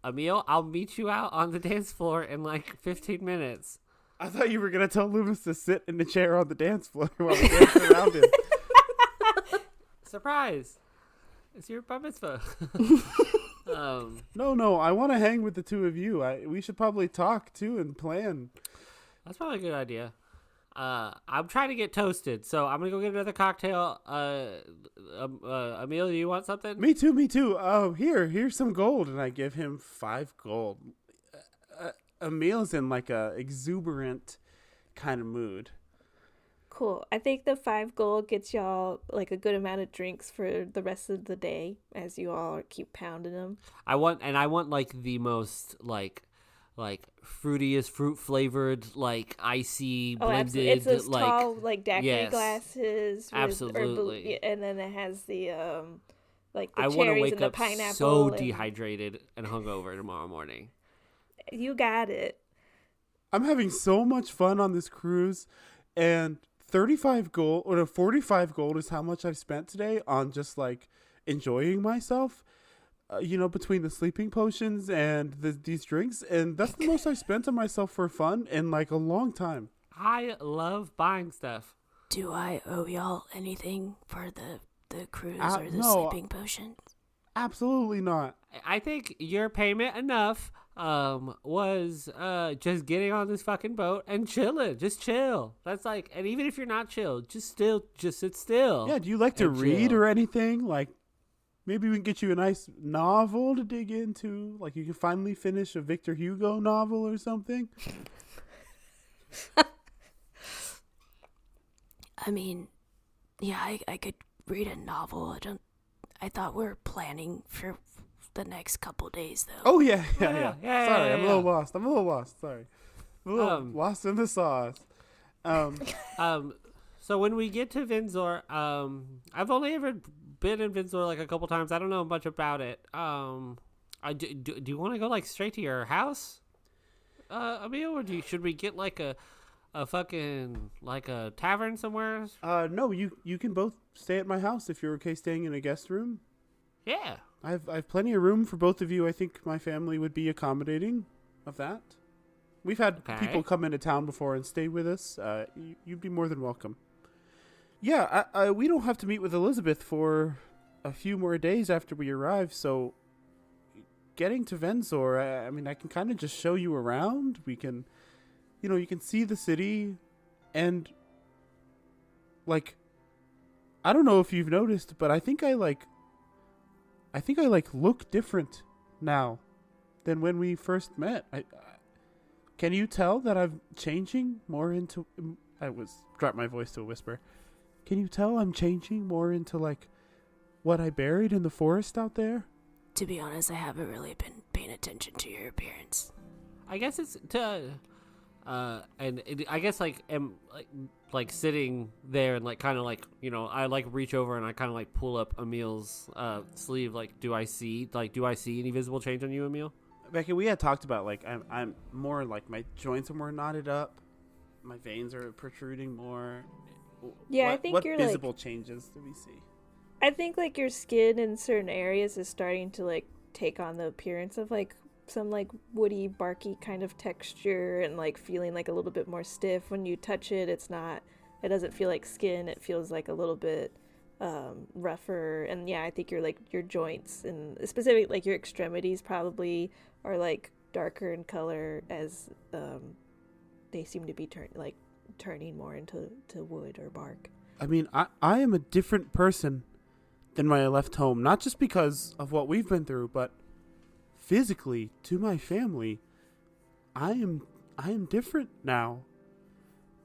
Emil, I'll meet you out on the dance floor in like 15 minutes. I thought you were going to tell Lü'mis to sit in a chair on the dance floor while we dance around him. Surprise. It's your bar mitzvah. No, I want to hang with the two of you. We should probably talk too and plan. That's probably a good idea. I'm trying to get toasted, so I'm gonna go get another cocktail. Emil, you want something? Me too. Here's some gold, and I give him 5 gold. Emil's in like a exuberant kind of mood. Cool. I think the 5 gold gets y'all like a good amount of drinks for the rest of the day as you all keep pounding them. I want like the most like fruitiest, fruit flavored, like icy blended. It's those like, tall like daiquiri yes, glasses. With absolutely. And then it has the like the I want to cherries wake and the up pineapple. so and... dehydrated and hungover tomorrow morning. You got it. I'm having so much fun on this cruise, and 35 gold or 45 gold is how much I've spent today on just like enjoying myself. Between the sleeping potions and these drinks, and that's the most I've spent on myself for fun in like a long time. I love buying stuff. Do I owe y'all anything for the cruise or the no, sleeping potions? Absolutely not. I think your payment enough was just getting on this fucking boat and chilling. Just chill. That's like, and even if you're not chill, just sit still. Yeah, do you like to read chill. or anything? Like, maybe we can get you a nice novel to dig into. Like, you can finally finish a Victor Hugo novel or something. I mean, yeah, I could read a novel. I thought we were planning for the next couple days, though. Oh, yeah. Yeah, Sorry, I'm a little lost. Sorry. I'm a little lost in the sauce. So when we get to Vinzor, I've only ever been in Vinzor like a couple times. I don't know much about it. Do you want to go like straight to your house, Emil, or should we get like a fucking like a tavern somewhere? No, you can both stay at my house if you're okay staying in a guest room. Yeah, I've plenty of room for both of you. I think my family would be accommodating of that. We've had people come into town before and stay with us. You'd be more than welcome. Yeah, we don't have to meet with Elizabeth for a few more days after we arrive, so getting to Venzor, I mean, I can kind of just show you around. We can, you can see the city, and, like, I don't know if you've noticed, but I think I look different now than when we first met. Can you tell that I'm changing more into... dropped my voice to a whisper. Can you tell I'm changing more into, like, what I buried in the forest out there? To be honest, I haven't really been paying attention to your appearance. I guess it's to, I guess like am like sitting there and like kind of like I like reach over and I kind of like pull up Emil's sleeve. Like, do I see any visible change on you, Emil? Becky, we had talked about like I'm more like my joints are more knotted up, my veins are protruding more. Yeah, I think what you're visible changes do we see? I think like your skin in certain areas is starting to like take on the appearance of like some like woody, barky kind of texture, and like feeling like a little bit more stiff when you touch it. It doesn't feel like skin. It feels like a little bit rougher. And yeah, I think your joints and specifically like your extremities probably are like darker in color as they seem to be turning more into wood or bark. I mean, I am a different person than when I left home, not just because of what we've been through, but physically to my family. I am different now.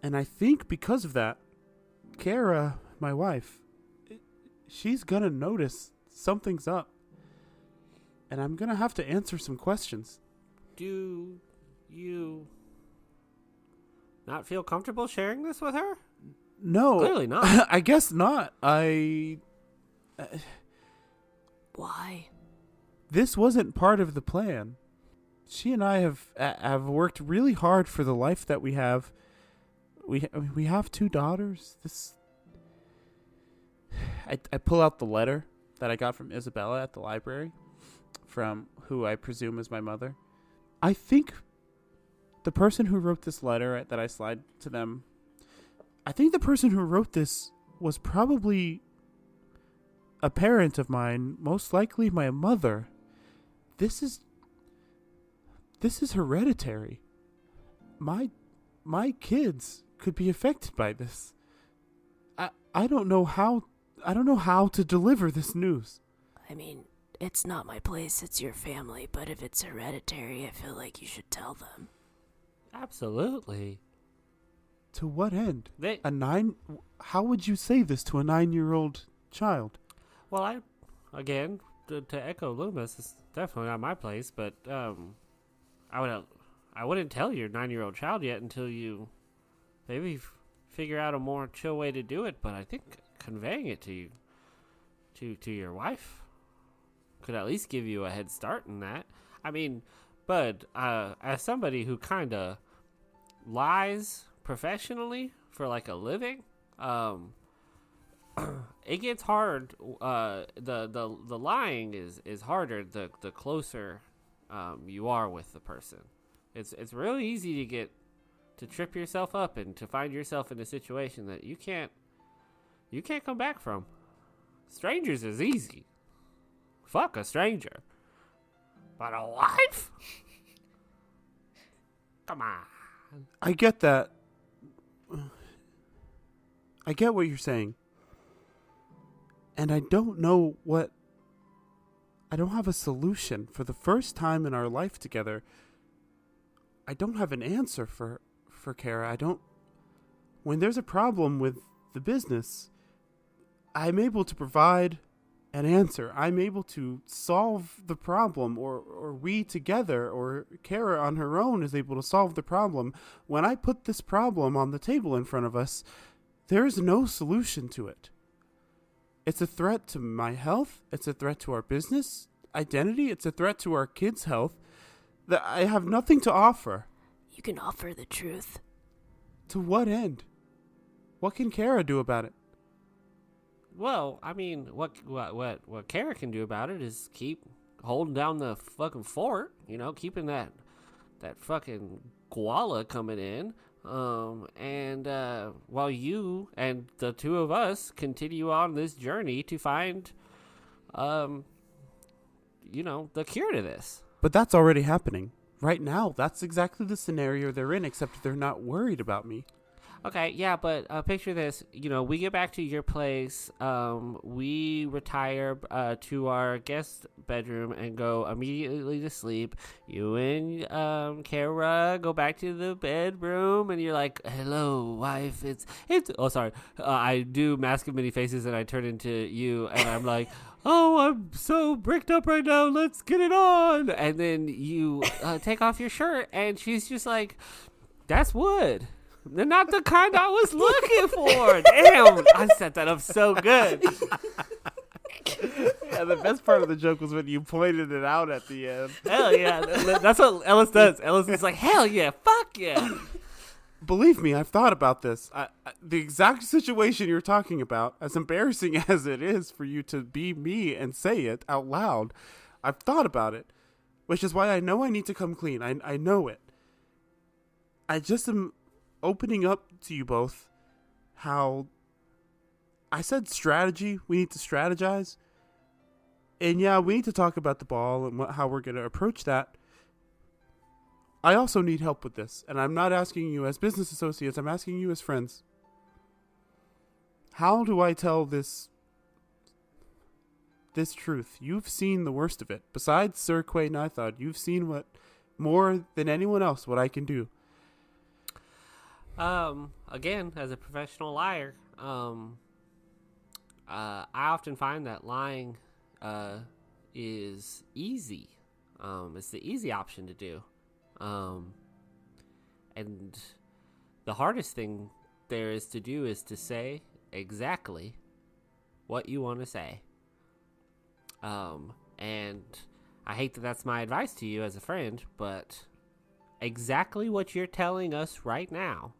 And I think because of that, Kara, my wife, she's gonna notice something's up. And I'm gonna have to answer some questions. Do you not feel comfortable sharing this with her? No. Clearly not. I guess not. Why? This wasn't part of the plan. She and I have worked really hard for the life that we have. We have 2 daughters. I pull out the letter that I got from Isabella at the library, from who I presume is my mother. I think the person who wrote this letter that I slide to them, I think the person who wrote this was probably a parent of mine, most likely my mother. This is hereditary. My kids could be affected by this. I don't know how to deliver this news. I mean, it's not my place, it's your family, but if it's hereditary, I feel like you should tell them. Absolutely. To what end? How would you say this to a 9-year-old child? Well, again, to echo Lü'mis, it's definitely not my place, but I wouldn't tell your 9-year-old child yet until you maybe figure out a more chill way to do it. But I think conveying it to your wife could at least give you a head start in that. I mean, but as somebody who kind of lies professionally for like a living, it gets hard. The lying is harder the closer you are with the person. It's really easy to trip yourself up and to find yourself in a situation that you can't come back from. Strangers is easy. Fuck a stranger. But a wife? Come on. I get that. I get what you're saying. And I don't have a solution. For the first time in our life together, I don't have an answer for Kara. When there's a problem with the business, I'm able to provide an answer. I'm able to solve the problem, or we together, or Kara on her own is able to solve the problem. When I put this problem on the table in front of us, there is no solution to it. It's a threat to my health. It's a threat to our business identity. It's a threat to our kids' health. That I have nothing to offer. You can offer the truth. To what end? What can Kara do about it? Well, I mean, what Kara can do about it is keep holding down the fucking fort, keeping that fucking koala coming in. And while you and the 2 of us continue on this journey to find the cure to this. But that's already happening. Right now, that's exactly the scenario they're in, except they're not worried about me. Okay, yeah, but picture this. We get back to your place. We retire to our guest bedroom and go immediately to sleep. You and Kara go back to the bedroom, and you're like, "Hello, wife. It's." Oh, sorry. I do Mask of Many Faces, and I turn into you, and I'm like, "Oh, I'm so bricked up right now. Let's get it on." And then you take off your shirt, and she's just like, "That's wood. They're not the kind I was looking for." Damn, I set that up so good. Yeah, the best part of the joke was when you pointed it out at the end. Hell yeah. That's what Ellis does. Ellis is like, hell yeah, fuck yeah. Believe me, I've thought about this. The exact situation you're talking about, as embarrassing as it is for you to be me and say it out loud, I've thought about it, which is why I know I need to come clean. I know it. I just am opening up to you both how I said strategy. We need to strategize. And yeah, we need to talk about the ball and how we're going to approach that. I also need help with this. And I'm not asking you as business associates. I'm asking you as friends. How do I tell this truth? You've seen the worst of it. Besides Sir Quay Nithod, you've seen what more than anyone else what I can do. Again, as a professional liar, I often find that lying, is easy. It's the easy option to do. And the hardest thing there is to do is to say exactly what you want to say. And I hate that that's my advice to you as a friend, but exactly what you're telling us right now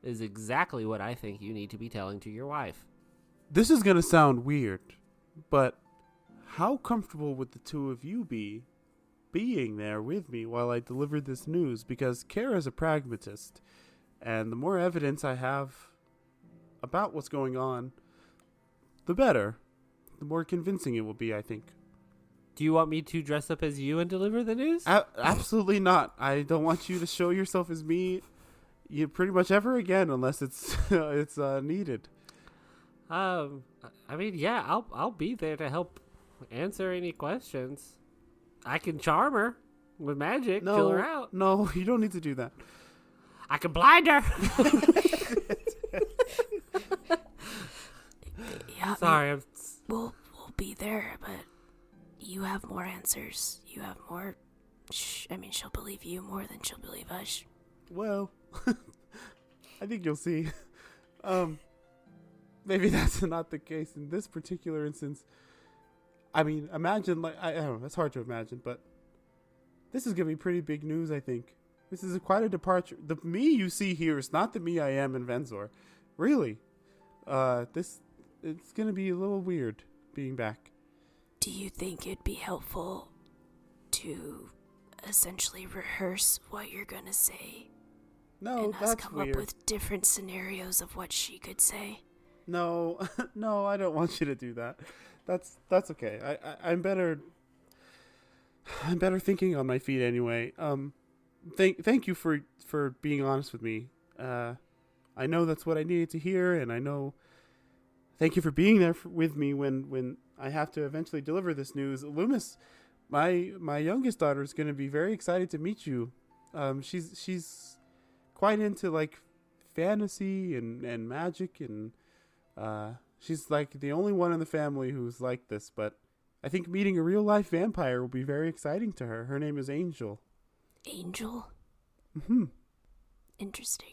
is exactly what I think you need to be telling to your wife. This is going to sound weird, but how comfortable would the two of you be being there with me while I deliver this news? Because Kara's a pragmatist, and the more evidence I have about what's going on, the better. The more convincing it will be, I think. Do you want me to dress up as you and deliver the news? Absolutely not. I don't want you to show yourself as me pretty much ever again unless it's needed. I mean, yeah, I'll be there to help answer any questions. I can charm her with magic, kill her out. No, you don't need to do that. I can blind her. Yeah, sorry. We'll be there, but you have more answers. You have more. She'll believe you more than she'll believe us. Well, I think you'll see. Maybe that's not the case in this particular instance. I mean, imagine, I don't know, it's hard to imagine, but this is going to be pretty big news, I think. This is quite a departure. The me you see here is not the me I am in Venzor. Really. It's going to be a little weird being back. Do you think it'd be helpful to essentially rehearse what you're going to say? No, and that's us come weird. up with different scenarios of what she could say? No, no, I don't want you to do that. That's okay. I'm better thinking on my feet anyway. Thank you for being honest with me. I know that's what I needed to hear, and I know. Thank you for being there with me when I have to eventually deliver this news. Lü'mis, my youngest daughter is going to be very excited to meet you. She's quite into like fantasy and magic, and she's like the only one in the family who's like this. But I think meeting a real life vampire will be very exciting to her. Her name is Angel. Angel? Mm-hmm. Interesting.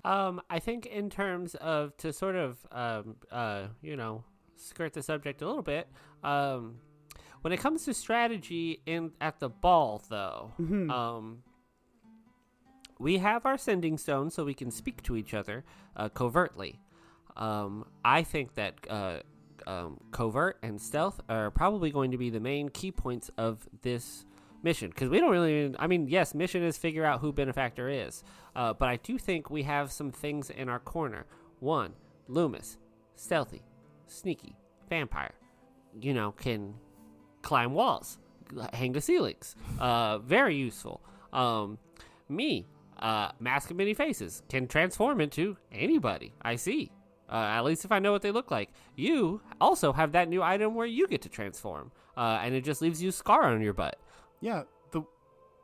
I think in terms of, to sort of, skirt the subject a little bit, when it comes to strategy at the ball, though, Mm-hmm. We have our sending stone so we can speak to each other covertly. I think that covert and stealth are probably going to be the main key points of this mission, because we don't really, yes, mission is figure out who benefactor is, but I do think we have some things in our corner. One, Lü'mis, stealthy, sneaky, vampire. Can climb walls, hang to ceilings. Very useful. Me, mask of many faces, can transform into anybody I see. At least if I know what they look like. You also have that new item where you get to transform, and it just leaves you a scar on your butt. Yeah,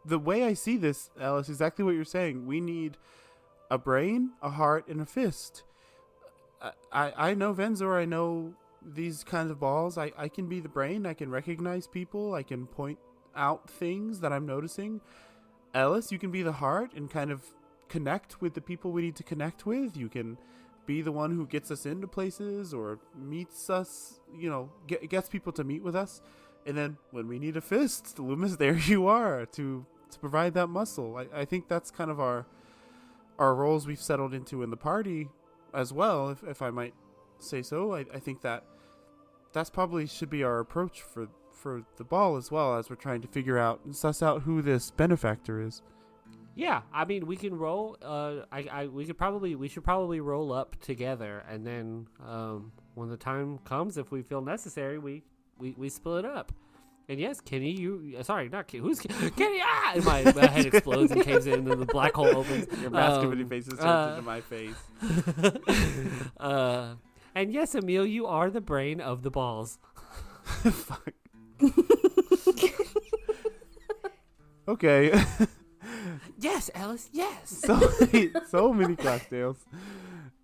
the way I see this, Ellis, exactly what you're saying. We need a brain, a heart, and a fist. I know Venzor, I know these kinds of balls. I can be the brain. I can recognize people. I can point out things that I'm noticing. Ellis, you can be the heart and kind of connect with the people we need to connect with. You can be the one who gets us into places or meets us, gets people to meet with us. And then when we need a fist, Lü'mis, there you are to provide that muscle. I think that's kind of our roles we've settled into in the party as well, if I might say so. I think that's probably should be our approach for the ball as well, as we're trying to figure out and suss out who this benefactor is. Yeah, I mean, we can roll. We should probably roll up together, and then when the time comes, if we feel necessary, we split up. And yes, Kenny, sorry, not Kenny. Who's Kenny? Ah! And my head explodes and caves in, and the black hole opens. Your mask of many faces turns into my face. And yes, Emil, you are the brain of the balls. Fuck. Okay. Yes, Ellis. Yes. So many cocktails.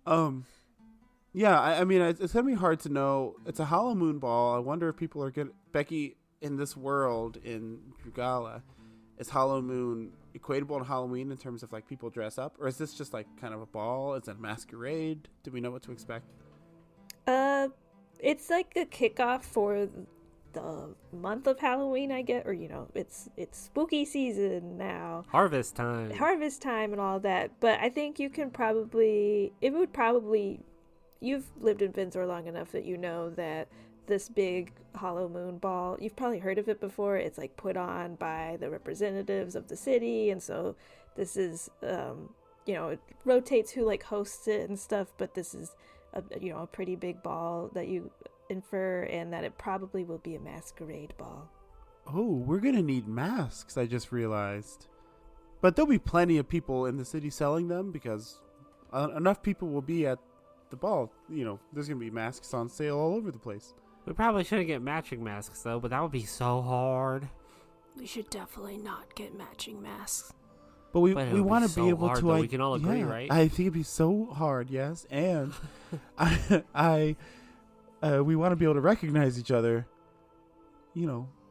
Yeah. I mean, it's gonna be hard to know. It's a hollow moon ball. I wonder if people are good. Becky, in this world in Drugala, is hollow moon equatable to Halloween in terms of like people dress up, or is this just like kind of a ball? Is it a masquerade? Do we know what to expect? It's like a kickoff for the month of Halloween, I get, or it's spooky season now, harvest time and all that. But I think you've lived in Venzor long enough that you know that this big hollow moon ball, you've probably heard of it before. It's like put on by the representatives of the city, and so this is it rotates who like hosts it and stuff, but this is a pretty big ball that you infer, and that it probably will be a masquerade ball. Oh, we're gonna need masks, I just realized. But there'll be plenty of people in the city selling them, because enough people will be at the ball. There's gonna be masks on sale all over the place. We probably shouldn't get matching masks, though, but that would be so hard. We should definitely not get matching masks. But we want to be able hard, to. We can all agree, right? I think it'd be so hard, yes. And we want to be able to recognize each other. I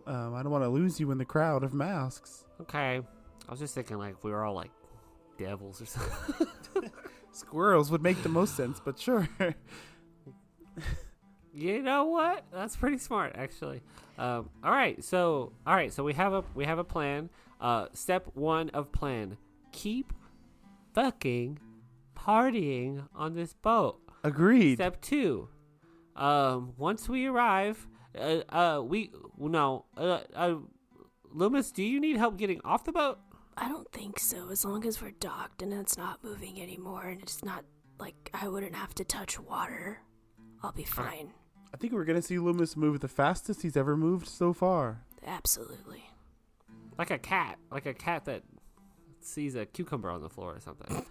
don't want to lose you in the crowd of masks. Okay. I was just thinking, like, if we were all, like, devils or something. Squirrels would make the most sense, but sure. You know what? That's pretty smart, actually. All right. So we have a plan. Step 1 of plan: keep fucking partying on this boat. Agreed. Step 2: once we arrive, Lü'mis, do you need help getting off the boat? I don't think so. As long as we're docked and it's not moving anymore, and it's not like I wouldn't have to touch water, I'll be fine. I think we're gonna see Lü'mis move the fastest he's ever moved so far. Absolutely. Like a cat that sees a cucumber on the floor or something.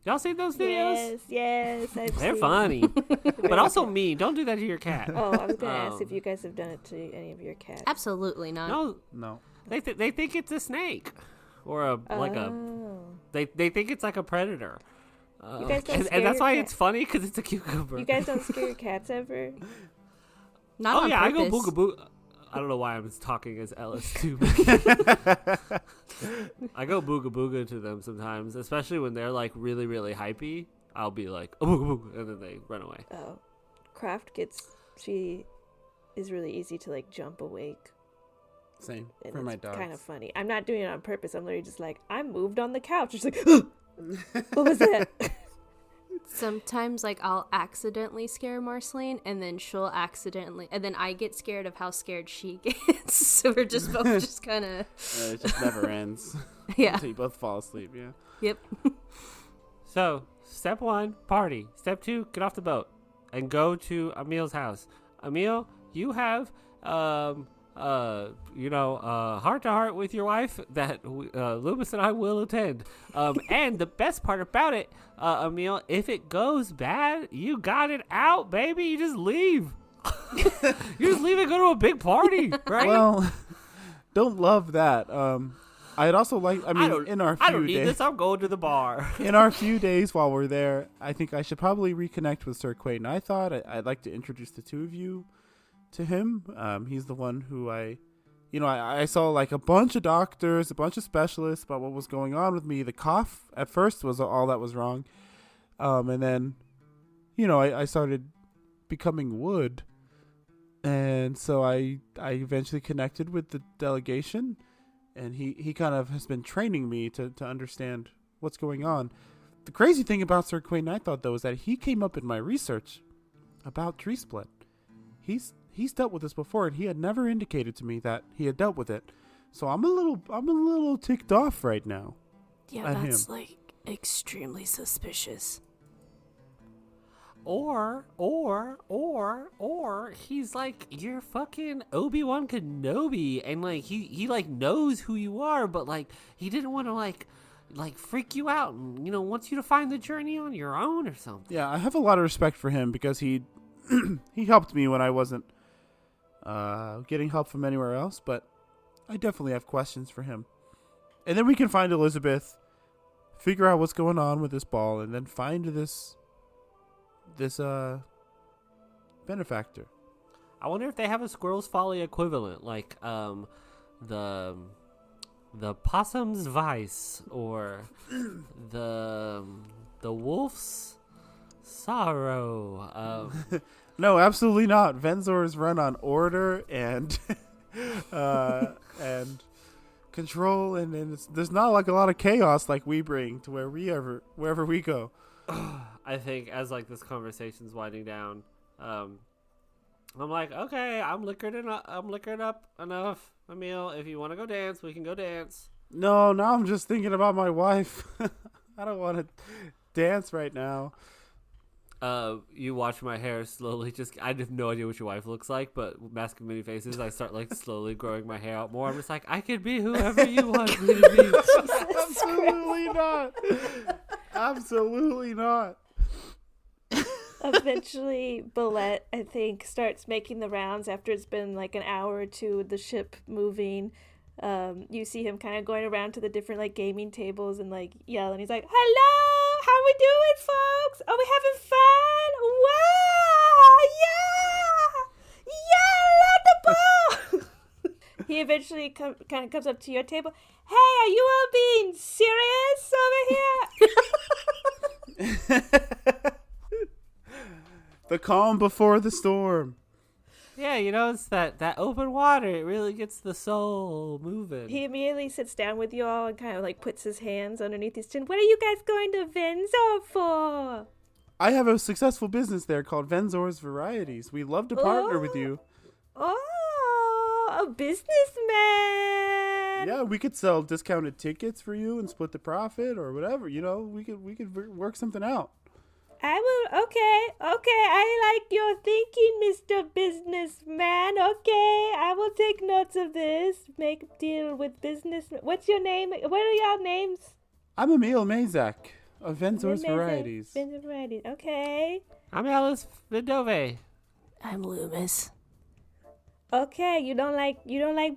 Y'all seen those videos? Yes, They're funny, but also mean. Don't do that to your cat. Oh, I was gonna ask if you guys have done it to any of your cats. Absolutely not. No. They think it's a snake, or They think it's like a predator. You guys don't scare and that's your why cat. it's funny, because it's a cucumber. You guys don't scare your cats ever? Not on purpose. I go boogaboo. I don't know why I'm talking as Ellis too. I go booga booga to them sometimes, especially when they're like really, really hypey. I'll be like, oh, booga booga, and then they run away. Oh, Kraft she is really easy to like jump awake. Same And for it's my dog. kind of funny. I'm not doing it on purpose. I'm literally just like, I moved on the couch. She's like, what was that? Sometimes, like, I'll accidentally scare Marceline, and then she'll accidentally, and then I get scared of how scared she gets. So we're just both just kind of. It just never ends. Yeah. Until you both fall asleep. Yeah. Yep. So, step 1, party. Step 2, get off the boat. and go to Emil's house. Emil, you have heart to heart with your wife that Lü'mis and I will attend. And the best part about it, Emil, if it goes bad, you got it out, baby. You just leave. You just leave and go to a big party, right? Well, don't love that. I'd also like. I mean, in our few I don't need days, this. I'm going to the bar. in our few days while we're there, I think I should probably reconnect with Sir Quaden. I thought I'd like to introduce the two of you to him. He's the one who I saw like a bunch of doctors, a bunch of specialists about what was going on with me. The cough at first was all that was wrong. And then, I started becoming wood. And so I eventually connected with the delegation, and he kind of has been training me to understand what's going on. The crazy thing about Sir Quaden, I thought, though, is that he came up in my research about tree split. He's dealt with this before, and he had never indicated to me that he had dealt with it. So I'm a little ticked off right now. Yeah, that's like extremely suspicious. Or he's like your fucking Obi-Wan Kenobi, and like he like knows who you are, but like he didn't want to like freak you out, and wants you to find the journey on your own or something. Yeah, I have a lot of respect for him because he helped me when I wasn't getting help from anywhere else, but I definitely have questions for him. And then we can find Elizabeth, figure out what's going on with this ball, and then find this benefactor. I wonder if they have a Squirrel's Folly equivalent, like the Possum's Vice or the Wolf's Sorrow. No, absolutely not. Venzor's run on order and and control, and there's not like a lot of chaos like we bring to wherever we go. I think as like this conversation's winding down, I'm like, okay, I'm liquored up enough, Emil. If you want to go dance, we can go dance. No, now I'm just thinking about my wife. I don't want to dance right now. You watch my hair slowly. I have no idea what your wife looks like, but Mask of Many Faces, I start like slowly growing my hair out more. I'm just like, I could be whoever you want me to be. Absolutely not. Absolutely not. Eventually, Ballet, I think, starts making the rounds after it's been like an hour or two with the ship moving. You see him kind of going around to the different like gaming tables and like yelling. He's like, "Hello, how we doing, folks? Are we having fun? Wow, yeah, let the ball." He eventually kind of comes up to your table. "Hey, are you all being serious over here?" The calm before the storm. Yeah, it's that open water. It really gets the soul moving. He immediately sits down with you all and kind of like puts his hands underneath his chin. "What are you guys going to Venzor for?" I have a successful business there called Venzor's Varieties. We'd love to partner with you. Oh, a businessman. Yeah, we could sell discounted tickets for you and split the profit or whatever. We could work something out. I will. Okay. I like your thinking, Mr. Businessman. Okay, I will take notes of this. Make a deal with business. What's your name? What are y'all names? I'm Emil Mazak of Venzor's Varieties. Venzor's Varieties. Okay. I'm Ellis Vindove. I'm Lü'mis. Okay, you don't like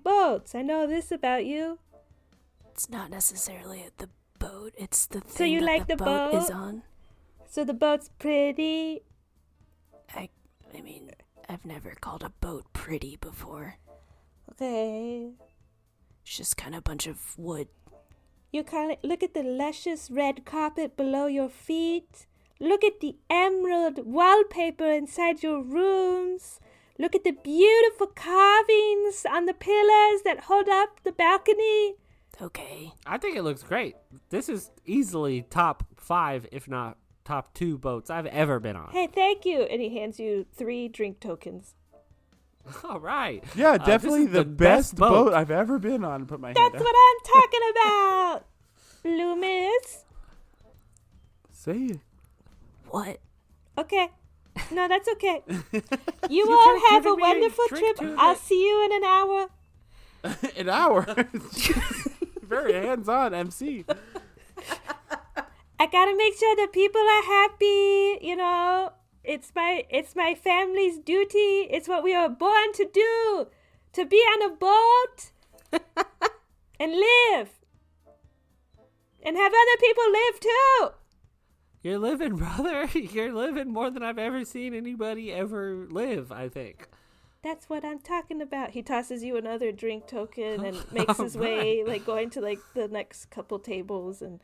boats. I know this about you. It's not necessarily the boat. It's the thing So you like the the boat boat? is on. So the boat's pretty. I mean, I've never called a boat pretty before. Okay. It's just kind of a bunch of wood. You kind of look at the luscious red carpet below your feet. Look at the emerald wallpaper inside your rooms. Look at the beautiful carvings on the pillars that hold up the balcony. Okay. I think it looks great. This is easily top 5, if not top 2 boats I've ever been on. Hey, thank you. And he hands you 3 drink tokens. All right. Yeah, definitely this is the best boat I've ever been on. Put my hand That's up. what I'm talking about. Lü'mis. Say it. What? Okay. No, that's okay. You all have a wonderful trip. I'll see you in an hour. An hour? Very hands-on MC. I gotta make sure that people are happy. You know, it's my family's duty. It's what we were born to do. To be on a boat and live. And have other people live too. You're living, brother. You're living more than I've ever seen anybody ever live, I think. That's what I'm talking about. He tosses you another drink token and makes his way, like going to like the next couple tables and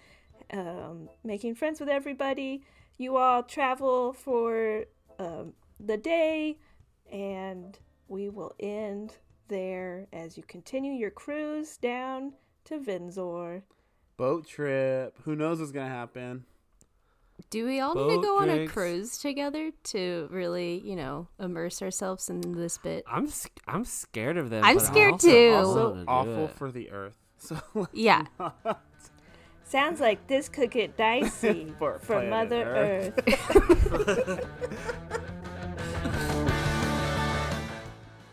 making friends with everybody. You all travel for the day, and we will end there as you continue your cruise down to Vinzor. Boat trip. Who knows what's going to happen? Do we all need to go on a cruise together to really, immerse ourselves in this bit? I'm scared of them. I'm scared too. Also awful for the earth. So yeah. Sounds like this could get dicey for Mother Earth.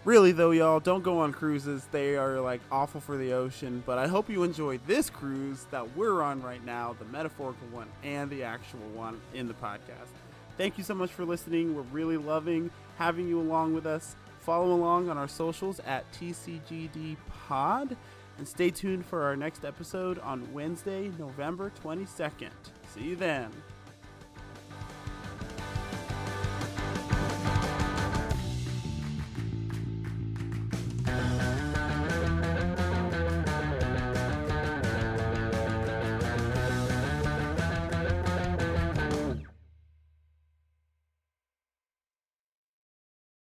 Really though, y'all, don't go on cruises. They are like awful for the ocean, but I hope you enjoyed this cruise that we're on right now, the metaphorical one and the actual one in the podcast. Thank you so much for listening. We're really loving having you along with us. Follow along on our socials at TCGD Pod, and stay tuned for our next episode on Wednesday, November 22nd. See you then.